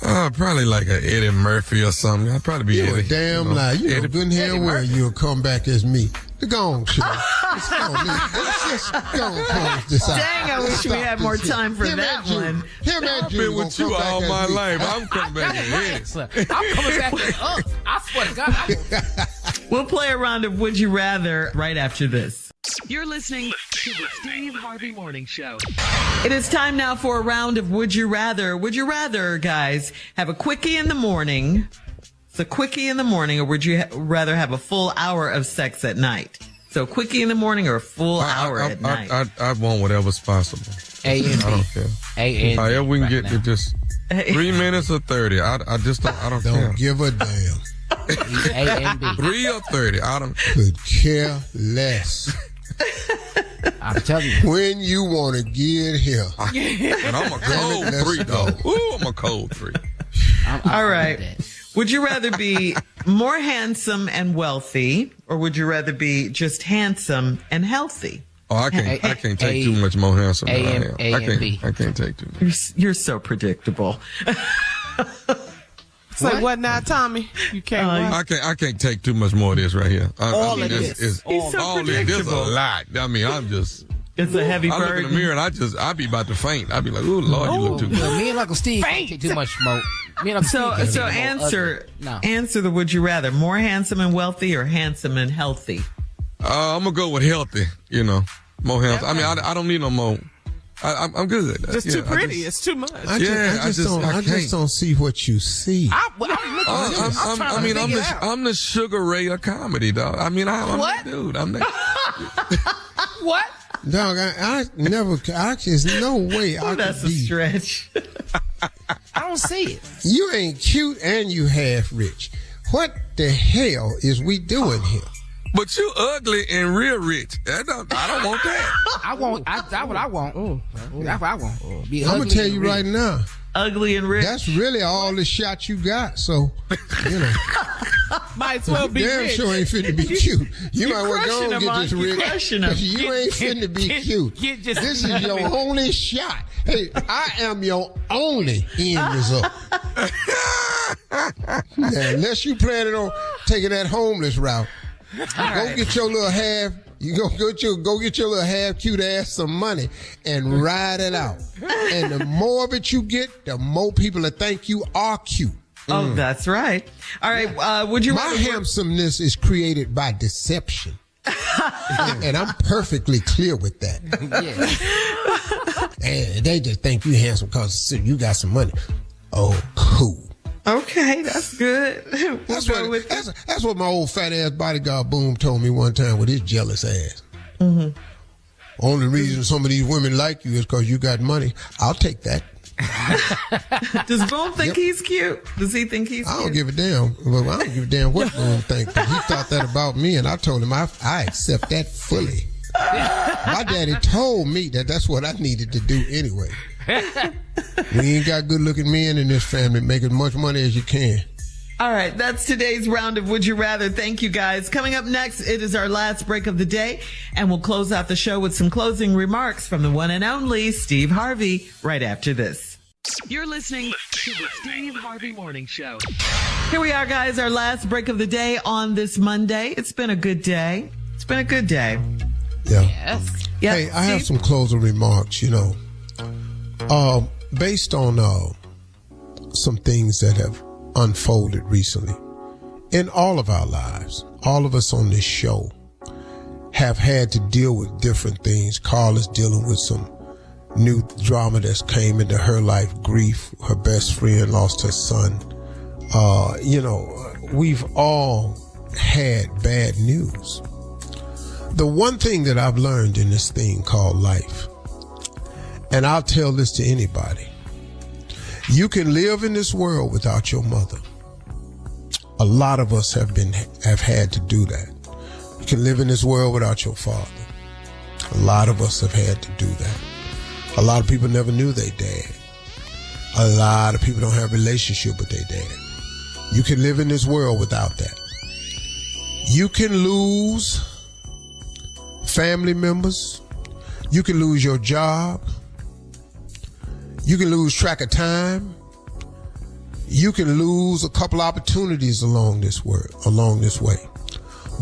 Probably like a Eddie Murphy or something. I'd probably be You a Eddie. damn lie. You know Eddie. good and hell well you'll come back as me. The gone shit. Let's just go and close this out. Dang, I wish we had more time for that one. Him and I've June been with gonna you come back all as my me. life. I'm coming back as Eddie. Son, I'm coming back as I swear to God. We'll play a round of Would You Rather right after this. You're listening to the Steve Harvey Morning Show. It is time now for a round of Would You Rather. Would you rather, guys, have a quickie in the morning? It's a quickie in the morning, or would you rather have a full hour of sex at night? So, quickie in the morning or a full hour at night? I want whatever's possible. A and I don't B. care. A and However we can right get to now. just 3 minutes or 30. I don't care. Don't give a damn. A and B. 3 or 30. I don't. Could care less. I'm telling you. When you want to get here. And I'm a cold Let's 3 go. though. Ooh, I'm a cold 3. All right. Would you rather be more handsome and wealthy, or would you rather be just handsome and healthy? Oh, I can't take too much more handsome than I am. A and B. I can't take too much. You're so predictable. Say what now, Tommy? You can't. what? I can't take too much more of this right here. All of this. He's so all this. This is a predictable. lot. I mean, I'm just. It's a heavy I look in burden. the mirror and I be about to faint. I be like, "Ooh, Lord, you look too good." Me and Uncle Steve can't take too much smoke. Me and Uncle Steve can't So take no more answer ugly. No. answer the would you rather more handsome and wealthy or handsome and healthy? I'm gonna go with healthy. You know, more handsome. I mean, I don't need no more. I'm good. Just Yeah, too pretty. It's too much. I just can't. don't see what you see. I'm looking at this. I'm trying to figure it out. I'm the Sugar Ray of comedy, dog. I mean, I'm What? that dude. I'm that. What? Dog, there's no way I That's could a be. stretch. I don't see it. You ain't cute and you half rich. What the hell is we doing here? But you ugly and real rich. I don't want that. That's what I want. That's what I want. Be I'm ugly gonna tell and you rich. right now. ugly and rich. That's really all the shot you got. So, you know. Might as well be damn rich. sure ain't finna be cute. You might want to go and get this You're rich. crushing him. You ain't finna be cute. This is your only shot. Hey, I am your only end result. Now, unless you planning on taking that homeless route, go get your little half. You go get your little half cute ass some money and ride it out. And the more of it you get, the more people that think you are cute. Oh, that's right. All right. Would you? My handsomeness is created by deception, and I'm perfectly clear with that. Yeah. And they just think you handsome because you got some money. Oh, cool. Okay, that's good. That's what my old fat ass bodyguard Boom told me one time with his jealous ass. Mm-hmm. Only reason some of these women like you is because you got money. I'll take that. Does Boom think he's cute? Does he think he's cute? I don't give a damn. Well, I don't give a damn what Boom thinks. He thought that about me, and I told him I accept that fully. My daddy told me that that's what I needed to do anyway. We ain't got good-looking men in this family. Make as much money as you can. All right, that's today's round of Would You Rather. Thank you, guys. Coming up next, it is our last break of the day, and we'll close out the show with some closing remarks from the one and only Steve Harvey right after this. You're listening to the Steve Harvey Morning Show. Here we are, guys, our last break of the day on this Monday. It's been a good day. It's been a good day. Yeah. Yes. Yep. Hey, I have some closing remarks, based on some things that have unfolded recently in all of our lives. All of us on this show have had to deal with different things. Carla's dealing with some new drama that's came into her life, grief. Her best friend lost her son. We've all had bad news. The one thing that I've learned in this thing called life, and I'll tell this to anybody, you can live in this world without your mother. A lot of us have had to do that. You can live in this world without your father. A lot of us have had to do that. A lot of people never knew their dad. A lot of people don't have a relationship with their dad. You can live in this world without that. You can lose family members. You can lose your job. You can lose track of time. You can lose a couple opportunities along this way.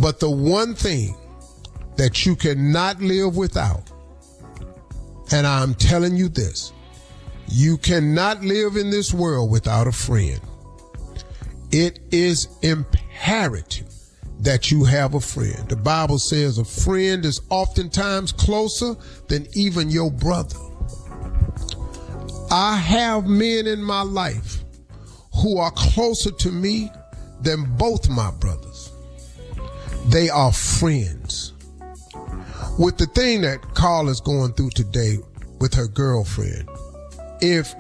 But the one thing that you cannot live without, and I'm telling you this, you cannot live in this world without a friend. It is imperative that you have a friend. The Bible says a friend is oftentimes closer than even your brother. I have men in my life who are closer to me than both my brothers. They are friends. With the thing that Carla's going through today with her girlfriend, if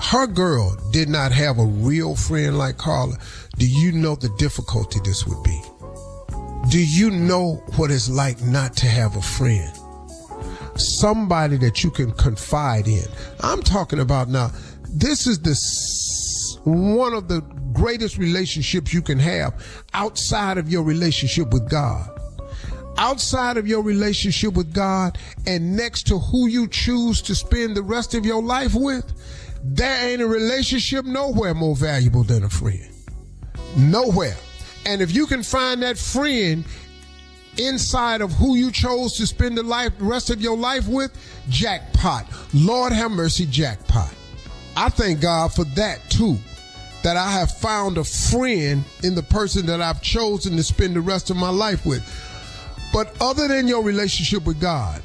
her girl did not have a real friend like Carla, do you know the difficulty this would be? Do you know what it's like not to have a friend? Somebody that you can confide in. I'm talking about now, this is one of the greatest relationships you can have outside of your relationship with God. Outside of your relationship with God and next to who you choose to spend the rest of your life with, there ain't a relationship nowhere more valuable than a friend. Nowhere. And if you can find that friend inside of who you chose to spend the rest of your life with, jackpot. Lord have mercy, jackpot. I thank God for that too, that I have found a friend in the person that I've chosen to spend the rest of my life with. But other than your relationship with God,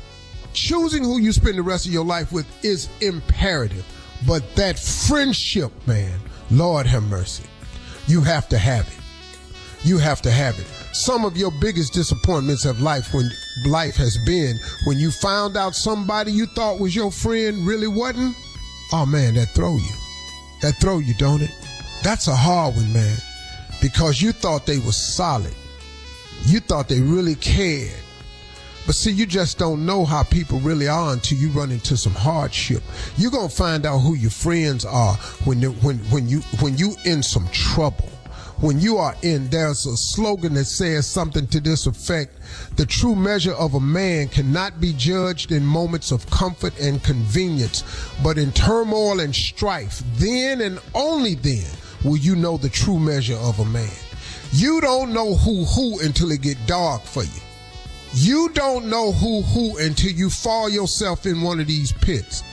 choosing who you spend the rest of your life with is imperative. But that friendship, man, Lord have mercy, you have to have it. You have to have it. Some of your biggest disappointments of life has been when you found out somebody you thought was your friend really wasn't. Oh man, that throw you. That throw you, don't it? That's a hard one, man, because you thought they were solid. You thought they really cared. But see, you just don't know how people really are until you run into some hardship. You're gonna find out who your friends are when you in some trouble. When you are in, there's a slogan that says something to this effect: the true measure of a man cannot be judged in moments of comfort and convenience, but in turmoil and strife. Then and only then will you know the true measure of a man. You don't know who until it get dark for you. You don't know who until you fall yourself in one of these pits.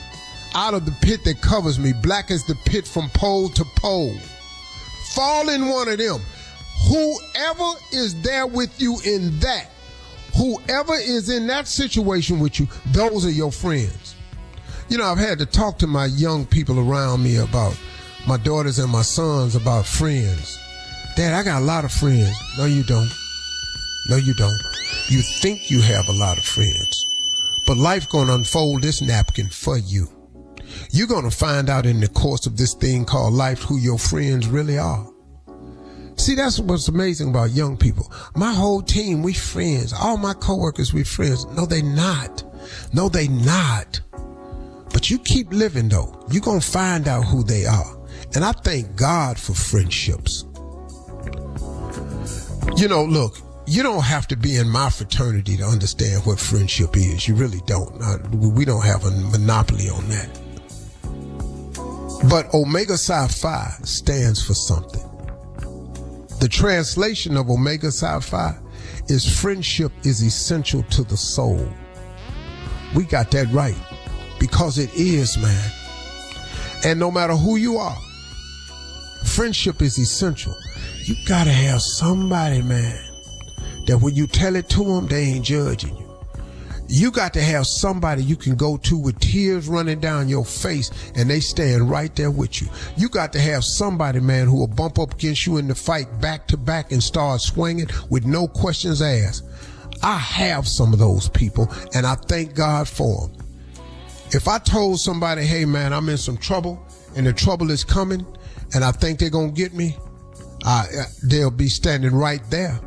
Out of the pit that covers me, black as the pit from pole to pole. Fall in one of them. Whoever is there with you in that, whoever is in that situation with you, those are your friends. You know, I've had to talk to my young people around me about my daughters and my sons about friends. Dad, I got a lot of friends. No, you don't. No, you don't. You think you have a lot of friends, but life gonna unfold this napkin for you. You're gonna find out in the course of this thing called life who your friends really are. See, that's what's amazing about young people. My whole team, we friends. All my coworkers, we friends. No, they not. No, they not. But you keep living though. You're gonna find out who they are. And I thank God for friendships. You know, look, you don't have to be in my fraternity to understand what friendship is. You really don't. We don't have a monopoly on that. But Omega Psi Phi stands for something. The translation of Omega Psi Phi is friendship is essential to the soul. We got that right because it is, man. And no matter who you are, friendship is essential. You gotta have somebody, man, that when you tell it to them, they ain't judging you. You got to have somebody you can go to with tears running down your face and they stand right there with you. You got to have somebody, man, who will bump up against you in the fight back to back and start swinging with no questions asked. I have some of those people and I thank God for them. If I told somebody, hey man, I'm in some trouble and the trouble is coming and I think they're going to get me, they'll be standing right there.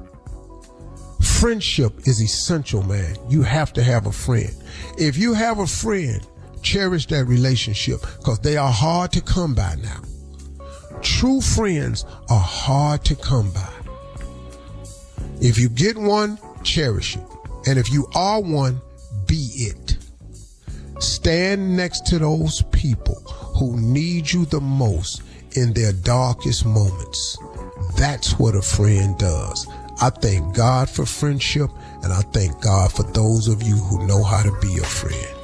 Friendship is essential, man. You have to have a friend. If you have a friend, cherish that relationship because they are hard to come by now. True friends are hard to come by. If you get one, cherish it. And if you are one, be it. Stand next to those people who need you the most in their darkest moments. That's what a friend does. I thank God for friendship, and I thank God for those of you who know how to be a friend.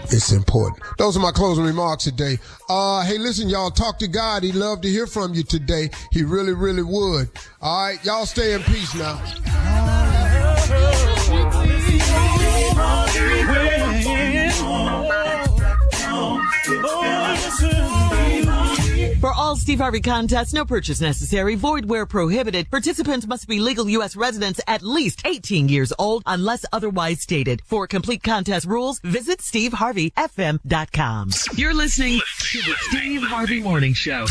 It's important. Those are my closing remarks today. Hey, listen, y'all, talk to God. He'd love to hear from you today. He really, really would. All right, y'all stay in peace now. For all Steve Harvey contests, no purchase necessary, void where prohibited. Participants must be legal U.S. residents at least 18 years old unless otherwise stated. For complete contest rules, visit SteveHarveyFM.com. You're listening to the Steve Harvey Morning Show.